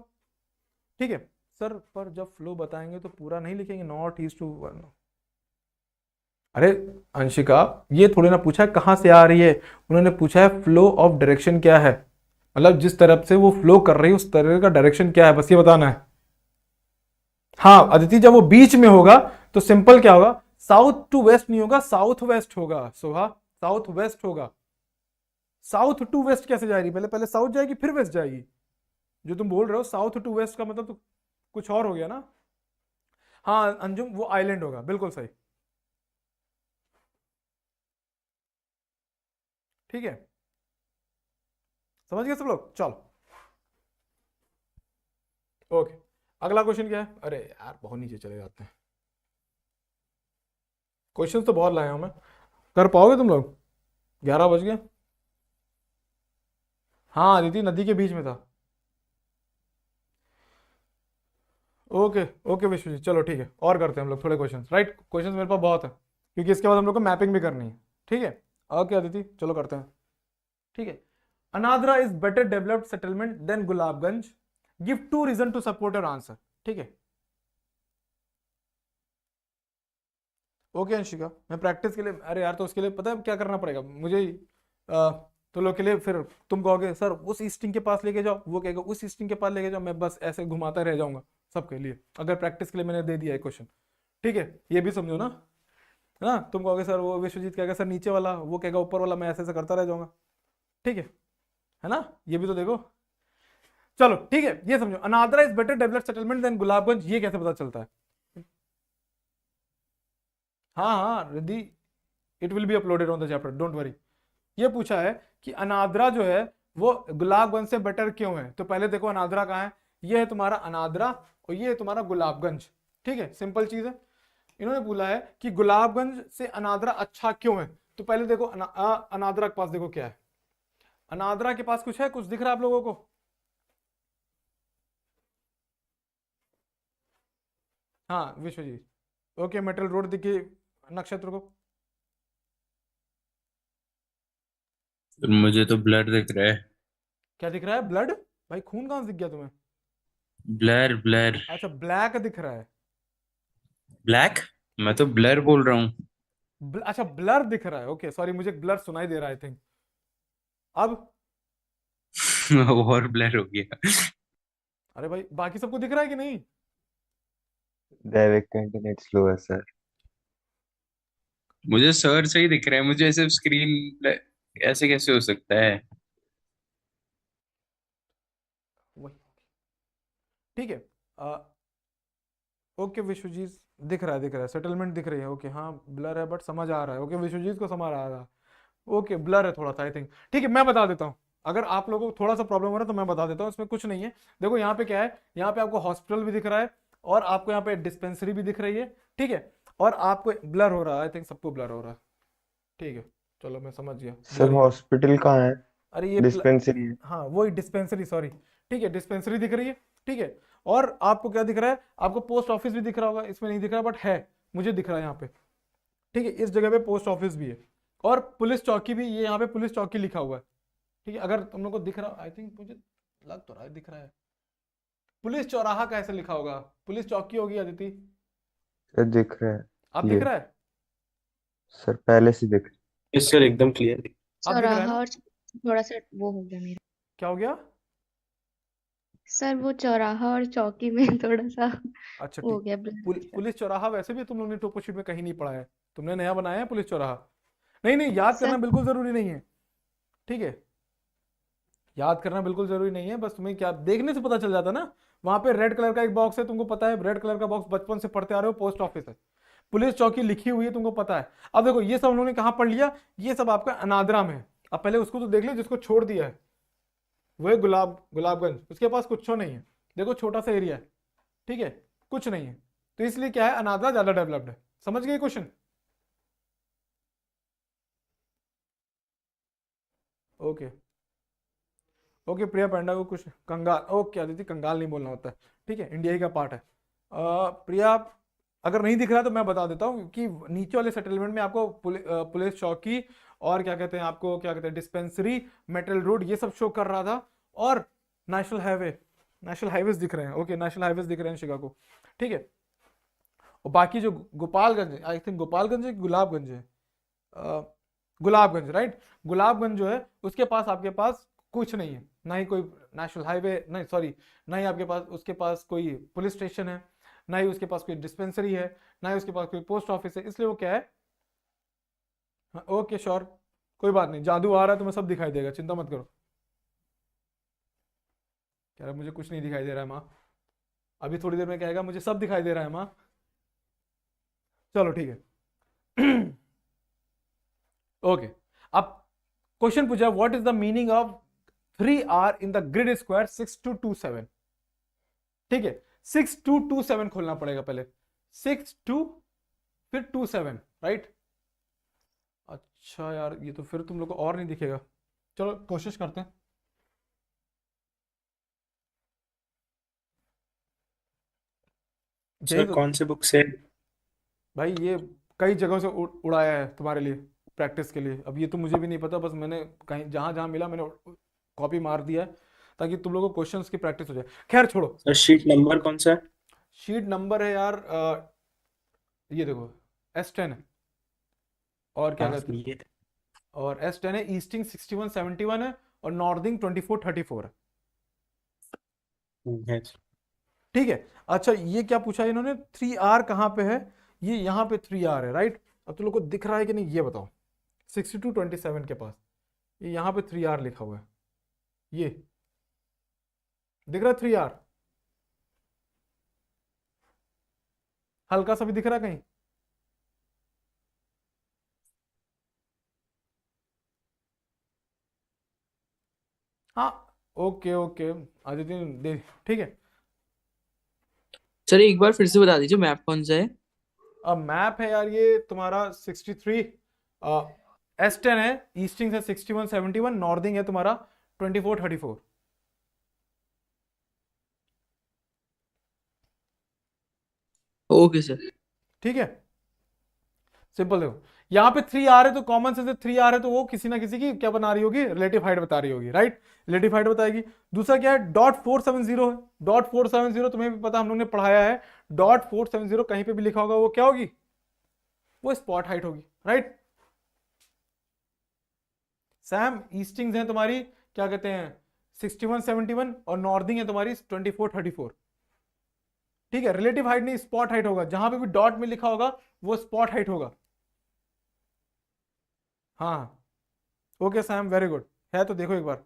S1: ठीक है सर, पर जब फ्लो बताएंगे तो पूरा नहीं लिखेंगे नॉर्थ ईस्ट टू। अरे अंशिका, ये थोड़ी ना पूछा है कहाँ से आ रही है, उन्होंने पूछा है फ्लो ऑफ डायरेक्शन क्या है, मतलब जिस तरफ से वो फ्लो कर रही है उस तरह का डायरेक्शन क्या है, बस ये बताना है। हाँ अदिति, जब वो बीच में होगा तो सिंपल क्या होगा? साउथ टू वेस्ट नहीं होगा, साउथ वेस्ट होगा। सोहा, साउथ वेस्ट होगा। साउथ टू वेस्ट कैसे जाएगी? पहले पहले साउथ जाएगी फिर वेस्ट जाएगी। जो तुम बोल रहे हो साउथ टू वेस्ट का मतलब तो कुछ और हो गया ना। हाँ अंजुम, वो आइलैंड होगा, बिल्कुल सही। ठीक है, समझ गए सब लोग? चलो ओके, अगला क्वेश्चन क्या है? अरे यार बहुत नीचे चले जाते हैं, क्वेश्चन तो बहुत लाया हूं मैं। कर पाओगे तुम लोग? 11 बज गए। हाँ आदिति नदी के बीच में था। ओके ओके विश्वजीत, चलो ठीक है, और करते हैं हम लोग थोड़े क्वेश्चंस। राइट, क्वेश्चंस मेरे पास बहुत है क्योंकि इसके बाद हम लोग को मैपिंग भी करनी है। ठीक है, ओके आदिति चलो करते हैं। ठीक है, Anadra is better developed settlement than Gulabganj, give two reason to support your answer. ठीक है, ओके अंशिका, मैं प्रैक्टिस के लिए, अरे यार तो उसके लिए पता है क्या करना पड़ेगा मुझे ही, तो लोग के लिए फिर तुम कहोगे सर उस स्ट्रिंग के पास लेके जाओ, वो कहेगा उस स्ट्रिंग के पास लेके जाओ, मैं बस ऐसे घुमाता रह जाऊंगा सबके लिए, अगर प्रैक्टिस के लिए मैंने दे दिया है क्वेश्चन। ठीक है, ये भी समझो ना, है ना? तुम कहोगे सर, वो विश्वजीत कहेगा सर नीचे वाला, वो कहेगा ऊपर वाला, मैं ऐसे ऐसे करता रह जाऊंगा। ठीक है ना? ये भी तो देखो। चलो ठीक है, ये समझो, Anadra is better developed settlement than Gulabganj, ये कैसे पता चलता है? हाँ हाँ Riddhi, it will be uploaded on the chapter, don't worry. ये पूछा है कि अनादरा जो है वो गुलाबगंज से बेटर क्यों है, तो पहले देखो अनादरा कहाँ है। ये है तुम्हारा अनादरा और ये है तुम्हारा गुलाबगंज। ठीक है, सिंपल चीज है। इन्होंने बोला है कि गुलाबगंज से अनादरा अच्छा क्यों है, तो पहले देखो अनादरा के पास देखो क्या है। अनादरा के पास कुछ है, कुछ दिख रहा है आप लोगों को? हाँ विश्वजीत, ओके, मेटल रोड दिखी नक्षत्र को?
S2: मुझे तो ब्लर दिख रहा है।
S1: क्या दिख रहा है? ब्लड? भाई खून कहां से दिख गया तुम्हें?
S2: Blur blur.
S1: अच्छा ब्लैक दिख रहा है।
S2: ब्लैक? मैं तो ब्लर बोल रहा हूँ।
S1: अच्छा ब्लर दिख रहा है, ओके सॉरी, मुझे ब्लर सुनाई दे रहा है आई थिंक। अब
S2: और ब्लर हो गया।
S1: अरे भाई बाकी सबको दिख रहा है कि नहीं?
S3: दैविक का इंटरनेट स्लो है सर।
S2: मुझे सर से ही दिख रहा है, मुझे ऐसे स्क्रीन ऐसे कैसे हो सकता है?
S1: वही, ठीक है। ओके विश्वजीत, दिख रहा है, दिख रहा है, सेटलमेंट दिख रही है, ओके हाँ ब्लर है बट समझ आ रहा है, ओके विश्वजीत को समझ आ रहा है। ओके ब्लर है थोड़ा सा आई थिंक। ठीक है मैं बता देता हूँ, अगर आप लोगों को थोड़ा सा प्रॉब्लम हो रहा है तो मैं बता देता हूँ, इसमें कुछ नहीं है। देखो यहाँ पे क्या है, यहाँ पे आपको हॉस्पिटल भी दिख रहा है और आपको यहाँ पे डिस्पेंसरी भी दिख रही है। ठीक है, और आपको ब्लर हो रहा है, आई थिंक सबको ब्लर हो रहा है। ठीक है, चलो मैं समझ गया,
S3: सर
S1: ब्लर ही है।
S3: हॉस्पिटल कहाँ है?
S1: अरे ये
S3: डिस्पेंसरी है।
S1: हाँ वही डिस्पेंसरी, सॉरी। ठीक है, डिस्पेंसरी दिख रही है। ठीक है, और आपको क्या दिख रहा है? आपको पोस्ट ऑफिस भी दिख रहा होगा, इसमें नहीं दिख रहा बट है, मुझे दिख रहा है यहाँ पे। ठीक है, इस जगह पे पोस्ट ऑफिस भी है और पुलिस चौकी भी, ये यहाँ पे पुलिस चौकी लिखा हुआ है। ठीक है, अगर तुम लोग को दिख रहा, आई थिंक मुझे लग तो रहा है दिख रहा है। पुलिस चौराहा कैसे लिखा होगा? पुलिस चौकी होगी अदिति।
S3: सर दिख रहा है
S1: आप दिख
S3: क्लियर।
S1: रहा है?
S3: सर पहले से दिख
S4: इस सर एकदम क्लियर।
S1: आप दिख रहा है
S5: चौराहा
S1: ना?
S5: और थोड़ा सा वो हो गया मेरा।
S1: क्या हो गया?
S4: सर वो चौराहा और चौकी में थोड़ा सा
S1: अच्छा
S4: हो
S1: ठीक।
S4: गया ब्लैंक सर।
S1: पुलिस चौराहा वैसे भी तुम लोग ने टोपो शीट में कहीं नहीं पढ़ा है, तुमने नया बनाया है पुलिस चौराहा। नहीं नहीं, याद करना
S4: सर
S1: बिल्कुल जरूरी नहीं है, ठीक है, याद करना बिल्कुल जरूरी नहीं है, बस तुम्हें क्या देखने से पता चल जाता ना। वहां पे रेड कलर का एक बॉक्स है, तुमको पता है रेड कलर का बॉक्स बचपन से पढ़ते आ रहे हो, पोस्ट ऑफिस है, पुलिस चौकी लिखी हुई है, तुमको पता है। अब देखो ये सब हम लोगों ने कहाँ पढ़ लिया, ये सब आपका अनादरा में है। अब पहले उसको तो देख लो जिसको छोड़ दिया है, वो है गुलाबगंज, उसके पास कुछ नहीं है, देखो छोटा सा एरिया है, ठीक है, कुछ नहीं है, तो इसलिए क्या है, अनादरा ज्यादा डेवलप्ड है। समझ गए क्वेश्चन? ओके ओके, प्रिया पांडा को कुछ कंगाल, ओके आदित्य, कंगाल नहीं बोलना होता है, ठीक है, इंडिया ही का पार्ट है। प्रिया, अगर नहीं दिख रहा तो मैं बता देता हूँ कि नीचे वाले सेटलमेंट में आपको पुलिस चौकी और क्या कहते हैं, आपको क्या कहते हैं, डिस्पेंसरी, मेटल रोड, ये सब शो कर रहा था, और नेशनल हाईवेज दिख रहे हैं, ओके, नेशनल हाईवेज दिख रहे हैं शिकागो, ठीक है। और बाकी जो गोपालगंज है, आई थिंक गोपालगंज है कि गुलाबगंज है, अ, गुलाबगंज, राइट, गुलाबगंज जो है उसके पास आपके पास कुछ नहीं है, ना ही कोई नेशनल हाईवे, नहीं सॉरी, ना ही आपके पास उसके पास कोई पुलिस स्टेशन है, ना ही उसके पास कोई डिस्पेंसरी है, ना ही उसके पास कोई पोस्ट ऑफिस है, इसलिए वो क्या है, हाँ, ओके श्योर, कोई बात नहीं, जादू आ रहा है तुम्हें सब दिखाई देगा, चिंता मत करो। कह रहा है, मुझे कुछ नहीं दिखाई दे रहा है माँ, अभी थोड़ी देर में कहेगा मुझे सब दिखाई दे रहा है माँ। चलो ठीक है। ओके, अब क्वेश्चन पूछा, what is the meaning of 3R in the grid square 6227, ठीक है, 6227 खोलना पड़ेगा पहले, 62 फिर 27, राइट। अच्छा यार, ये तो फिर तुम लोग को और नहीं दिखेगा, चलो कोशिश करते हैं। यही
S5: सर
S1: तो
S5: कौन से बुक से?
S1: भाई, ये कई जगहों से उड़ाया है तुम्हारे लिए, प्रैक्टिस के लिए। अब ये तो मुझे भी नहीं पता, बस मैंने कहीं जहां जहां मिला मैंने कॉपी मार दिया है, ताकि तुम लोगों को क्वेश्चंस की प्रैक्टिस हो जाए। खैर छोड़ो,
S5: सर शीट नंबर कौन सा है?
S1: शीट नंबर है यार, ये देखो S10 है, और क्या
S5: हाँ
S1: कहते हैं,
S5: ये
S1: और S10 है, ईस्टिंग 6171 है, और नॉर्दिंग 2434 है,
S5: है।
S1: ठीक है। अच्छा ये क्या पूछा इन्होंने, 3R कहाँ पे है, ये यहाँ पे 3R है, राइट। अब तुम लोग को दिख रहा है कि नहीं ये बताओ, 6227 के पास ये यहाँ पे 3R लिखा हुआ है, ये दिख रहा है 3R, हल्का सा भी दिख रहा है कहीं? हाँ, ओके ओके, आदित्य दे, ठीक है।
S6: सर एक बार फिर से बता दीजिए मैप कौन सा है?
S1: अब मैप है यार ये तुम्हारा 63, S10 है, ईस्टिंग है 6171, नॉर्दिंग है तुम्हारा 2434,
S6: ओके सर।
S1: ठीक है, सिंपल। देखो यहाँ पे 3R है, तो कॉमन सेंस से 3R है, तो वो किसी ना किसी की क्या बना रही होगी, रिलेटिव हाइट बता रही होगी, राइट, रिलेटिव हाइट बताएगी। दूसरा क्या है, .470 है, .470 तुम्हें भी पता, हम लोग ने पढ़ाया है, .470 कहीं पे भी लिखा होगा वो क्या होगी, वो स्पॉट हाइट होगी, राइट। सैम, ईस्टिंग्स है तुम्हारी क्या कहते हैं 6171, और नॉर्दिंग है तुम्हारी 2434, ठीक है। रिलेटिव हाइट नहीं, स्पॉट हाइट होगा, जहां पे भी डॉट में लिखा होगा वो स्पॉट हाइट होगा। हाँ, ओके सैम, वेरी गुड, है तो देखो एक बार,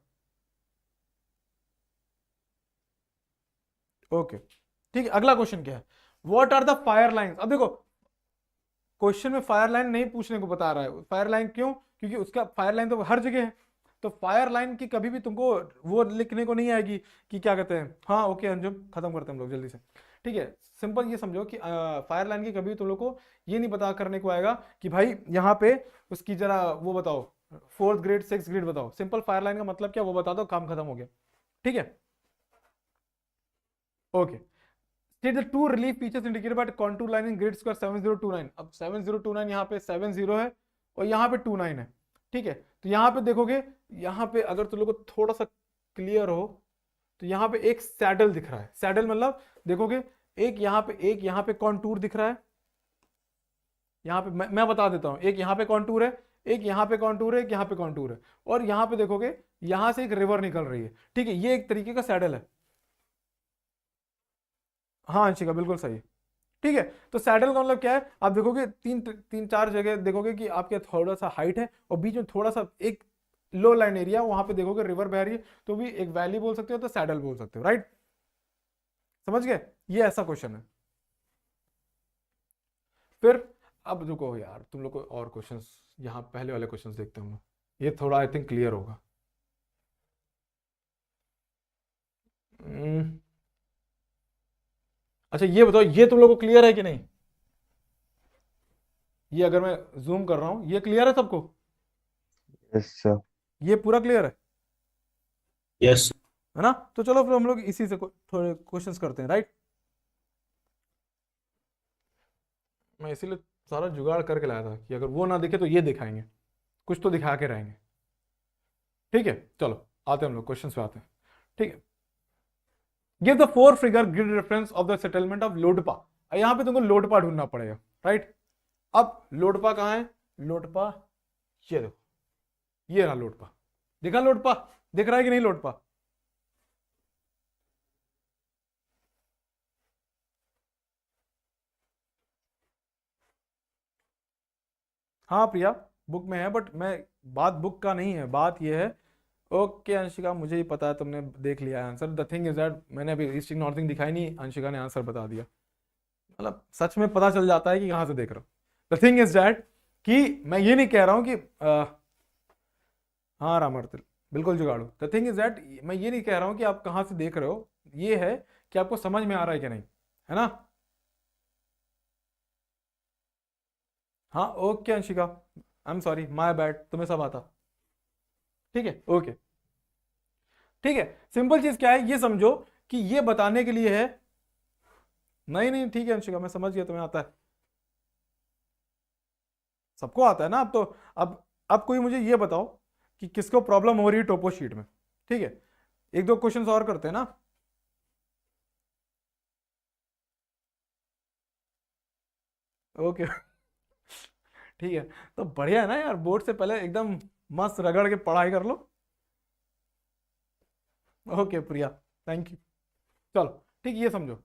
S1: ओके ठीक है। अगला क्वेश्चन क्या है, what are the fire lines. अब देखो क्वेश्चन में फायर लाइन नहीं पूछने को बता रहा है, फायर लाइन क्यों, क्योंकि उसका फायर लाइन तो हर जगह है, तो फायर लाइन की कभी भी तुमको वो लिखने को नहीं आएगी कि क्या कहते हैं, हाँ ओके अंजुम, खत्म करते हैं हम लोग जल्दी से, ठीक है। सिंपल ये समझो कि फायर लाइन की कभी तुम लोग को ये नहीं पता करने को आएगा कि भाई यहाँ पे उसकी जरा वो बताओ, 4th ग्रेड 6th ग्रेड बताओ, सिंपल फायर लाइन का मतलब क्या वो बता दो, काम खत्म हो गया, ठीक है, okay. State the two relief features indicated by contour line in grid square 7029। अब 7029 यहाँ पे 70 है और यहाँ पे 29 है, ठीक है। तो यहाँ पे देखोगे, यहाँ पे अगर तुम लोग को थोड़ा सा क्लियर हो तो यहाँ पे एक सैडल दिख रहा है, सैडल मतलब देखोगे एक यहाँ पे कॉन्टूर दिख रहा है, यहाँ पे मैं बता देता हूँ, एक यहाँ पे कॉन्टूर है, एक यहाँ पे कॉन्टूर है, एक यहाँ पे कॉन्टूर है, और यहाँ पे देखोगे यहाँ से एक रिवर निकल रही है, ठीक है, ये एक तरीके का सैडल है, हाँ अंशिका बिल्कुल सही है। ठीक है, तो सैडल का मतलब क्या है, आप देखोगे तीन तीन चार जगह देखोगे कि आपके थोड़ा सा हाइट है और बीच में थोड़ा सा एक लो लाइन एरिया, वहां पे देखोगे रिवर बह रही है, तो भी एक वैली बोल सकते हो तो सैडल बोल सकते हो, राइट। समझ गए, ये ऐसा क्वेश्चन है। फिर अब रुको यार, तुम लोग को और क्वेश्चंस, यहाँ पहले वाले क्वेश्चंस देखते हैं हम लोग, ये थोड़ा आई थिंक क्लियर होगा। हम्म, अच्छा ये बताओ, ये तुम लोग को क्लियर है कि नहीं? ये अगर मैं जूम कर रहा हूं, ये क्लियर है सबको?
S3: Yes sir.
S1: ये पूरा क्लियर है
S2: यस।
S1: है ना? तो चलो फिर हम लोग इसी से थोड़े क्वेश्चंस करते हैं, राइट। मैं इसीलिए सारा जुगाड़ करके लाया था कि अगर वो ना दिखे तो ये दिखाएंगे, कुछ तो दिखा के रहेंगे। ठीक है, चलो आते हैं हम लोग क्वेश्चन पे आते हैं। ठीक है, give the 4 figure grid reference of the settlement of Lodpa. यहां पे तुमको लोडपा ढूंढना पड़ेगा, राइट। अब लोडपा कहाँ है? लोडपा ये देखो, ये रहा लोडपा। दिखा लोडपा? दिख रहा है कि नहीं लोडपा? हाँ प्रिया, बुक में है, बट मैं बात बुक का नहीं है, बात ये है। ओके अंशिका, मुझे ही पता है तुमने देख लिया है answer. The thing is that मैंने अभी ईस्टिंग नॉर्थिंग दिखाई नहीं, अंशिका ने आंसर बता दिया। मतलब सच में पता चल जाता है कि कहाँ से देख रहा हूँ। द थिंग इज दैट कि मैं ये नहीं कह रहा हूँ कि हाँ रामर्तिल बिल्कुल जुगाड़ू। द थिंग इज दैट मैं ये नहीं कह रहा हूँ कि आप कहाँ से देख रहे हो, ये है कि आपको समझ में आ रहा है कि नहीं, है ना? हाँ okay Anshika, I am sorry, my bad, तुम्हें सब आता। ठीक है ओके, ठीक है। सिंपल चीज क्या है, ये समझो कि ये बताने के लिए है। नहीं नहीं ठीक है अंशिका, मैं समझ गया तुम्हें आता है, सबको आता है ना। अब तो अब कोई मुझे ये बताओ कि किसको प्रॉब्लम हो रही है टोपो शीट में। ठीक है, एक दो क्वेश्चंस और करते हैं ना। ओके ठीक है, तो बढ़िया है ना यार, बोर्ड से पहले एकदम मस्त रगड़ के पढ़ाई कर लो। Okay Priya, thank you. चलो ठीक, ये समझो।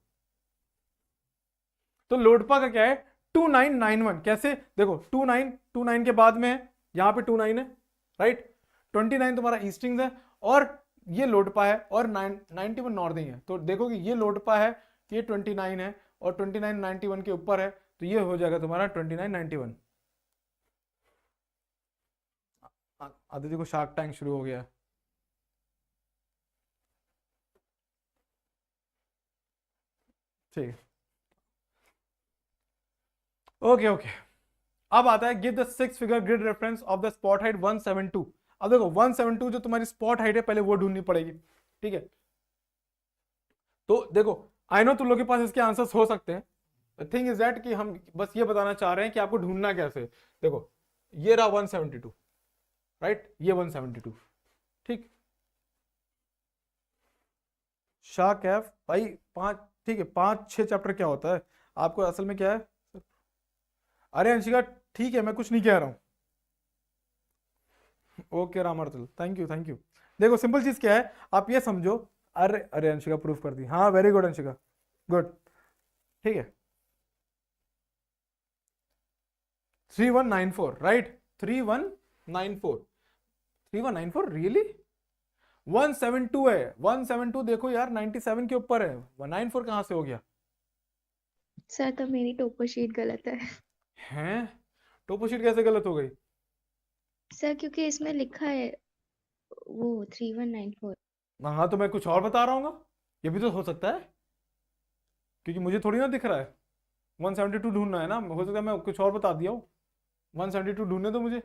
S1: तो लोडपा का क्या है, 2991। कैसे देखो, 29 के बाद में है, यहाँ पे 29 है, राइट। 29 तुम्हारा ईस्टिंग है, और ये लोडपा है, और 91 नॉर्थिंग है। तो देखो कि ये लोडपा है, ये 29 है, और 29 91 के ऊपर है, तो ये हो जाएगा तुम्हारा 29 91। आदित्य को शार्क टैंक शुरू हो गया है। ठीक है ओके ओके, अब आता है give the 6 figure grid reference of the spot height 172। अब देखो 172 जो तुम्हारी स्पॉट हाइट है, पहले वो ढूंढनी पड़ेगी। ठीक है, तो देखो आई नो तुम लोग के पास इसके आंसर्स हो सकते हैं। थिंग इज दैट कि हम बस ये बताना चाह रहे हैं कि आपको ढूंढना कैसे। देखो ये रहा 172, राइट, ये 172। ठीक, शाह कैफ भाई 5, ठीक है 5 6 चैप्टर क्या होता है आपको असल में क्या है? अरे अंशिका ठीक है, मैं कुछ नहीं कह रहा हूं। Okay Ramartal, thank you thank you. देखो सिंपल चीज क्या है, आप ये समझो। अरे अरे अंशिका प्रूफ कर दी, हाँ वेरी गुड अंशिका, गुड। ठीक है 3194, राइट, 3194, 3194 रियली? 172 है, 172 देखो यार 97 के ऊपर है, 194 कहाँ से हो गया?
S4: सर तो मेरी टोपो शीट गलत है
S1: हैं, टोपो शीट कैसे गलत हो गई?
S4: सर, क्योंकि इसमें लिखा है वो 3194।
S1: हाँ तो मैं कुछ और बता रहा हूँ, ये भी तो हो सकता है, क्योंकि मुझे थोड़ी ना दिख रहा है। 172 ढूंढना है ना, हो सकता है मैं कुछ और बता दिया हूँ। 172 ढूंढने दो मुझे।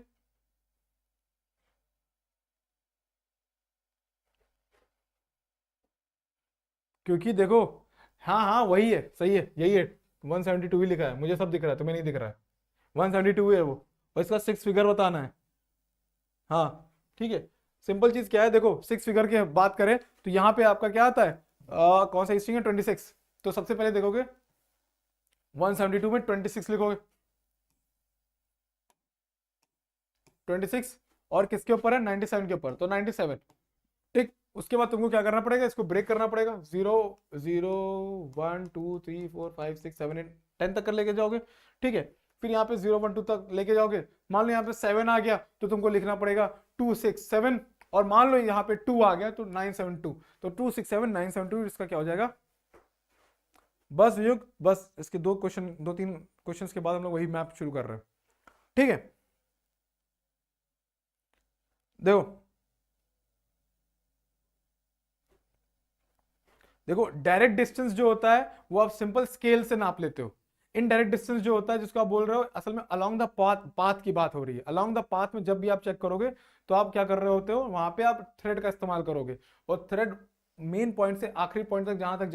S1: क्योंकि देखो, हाँ हाँ वही है, सही है, यही है, 172 ही लिखा है, मुझे सब दिख रहा है, तुम्हें नहीं दिख रहा है। 172 है वो, और इसका 6 फिगर बताना है। हाँ ठीक है, सिंपल चीज क्या है, देखो 6 फिगर की बात करें तो यहाँ पे आपका क्या आता है, कौन सा स्ट्रिंग है? 26। तो सबसे पहले देखोगे 172 में 26 लिखोगे, 26, और किसके ऊपर है? 97 के ऊपर, तो 97। ठीक, उसके बाद तुमको क्या करना पड़ेगा, इसको ब्रेक करना पड़ेगा, 0 0 1 2 3 4 5 6 7 8 10 तक कर लेके जाओगे, ठीक है। फिर यहाँ पे 0 1 2 तक लेके जाओगे, मान लो यहाँ पे 7 आ गया तो तुमको लिखना पड़ेगा 2 6 7, और मान लो यहाँ पे 2 आ गया तो 9 7 2, तो 2 6 7 9 7 2, इसका क्या हो जाएगा बस युग। बस इसके दो तीन क्वेश्चंस के बाद हम लोग वही मैप शुरू कर रहे हैं, ठीक है। देखो डायरेक्ट डिस्टेंस जो होता है वो आप सिंपल स्केल से नाप लेते हो। इनडायरेक्ट डिस्टेंस जो होता है जिसको आप बोल रहे हो, असल में अलोंग द पाथ की बात हो रही है। अलोंग द पाथ में जब भी आप चेक करोगे तो आप क्या कर रहे होते हो, वहां पे आप थ्रेड का इस्तेमाल करोगे, और थ्रेड मेन पॉइंट से आखिरी पॉइंट तक जहां तक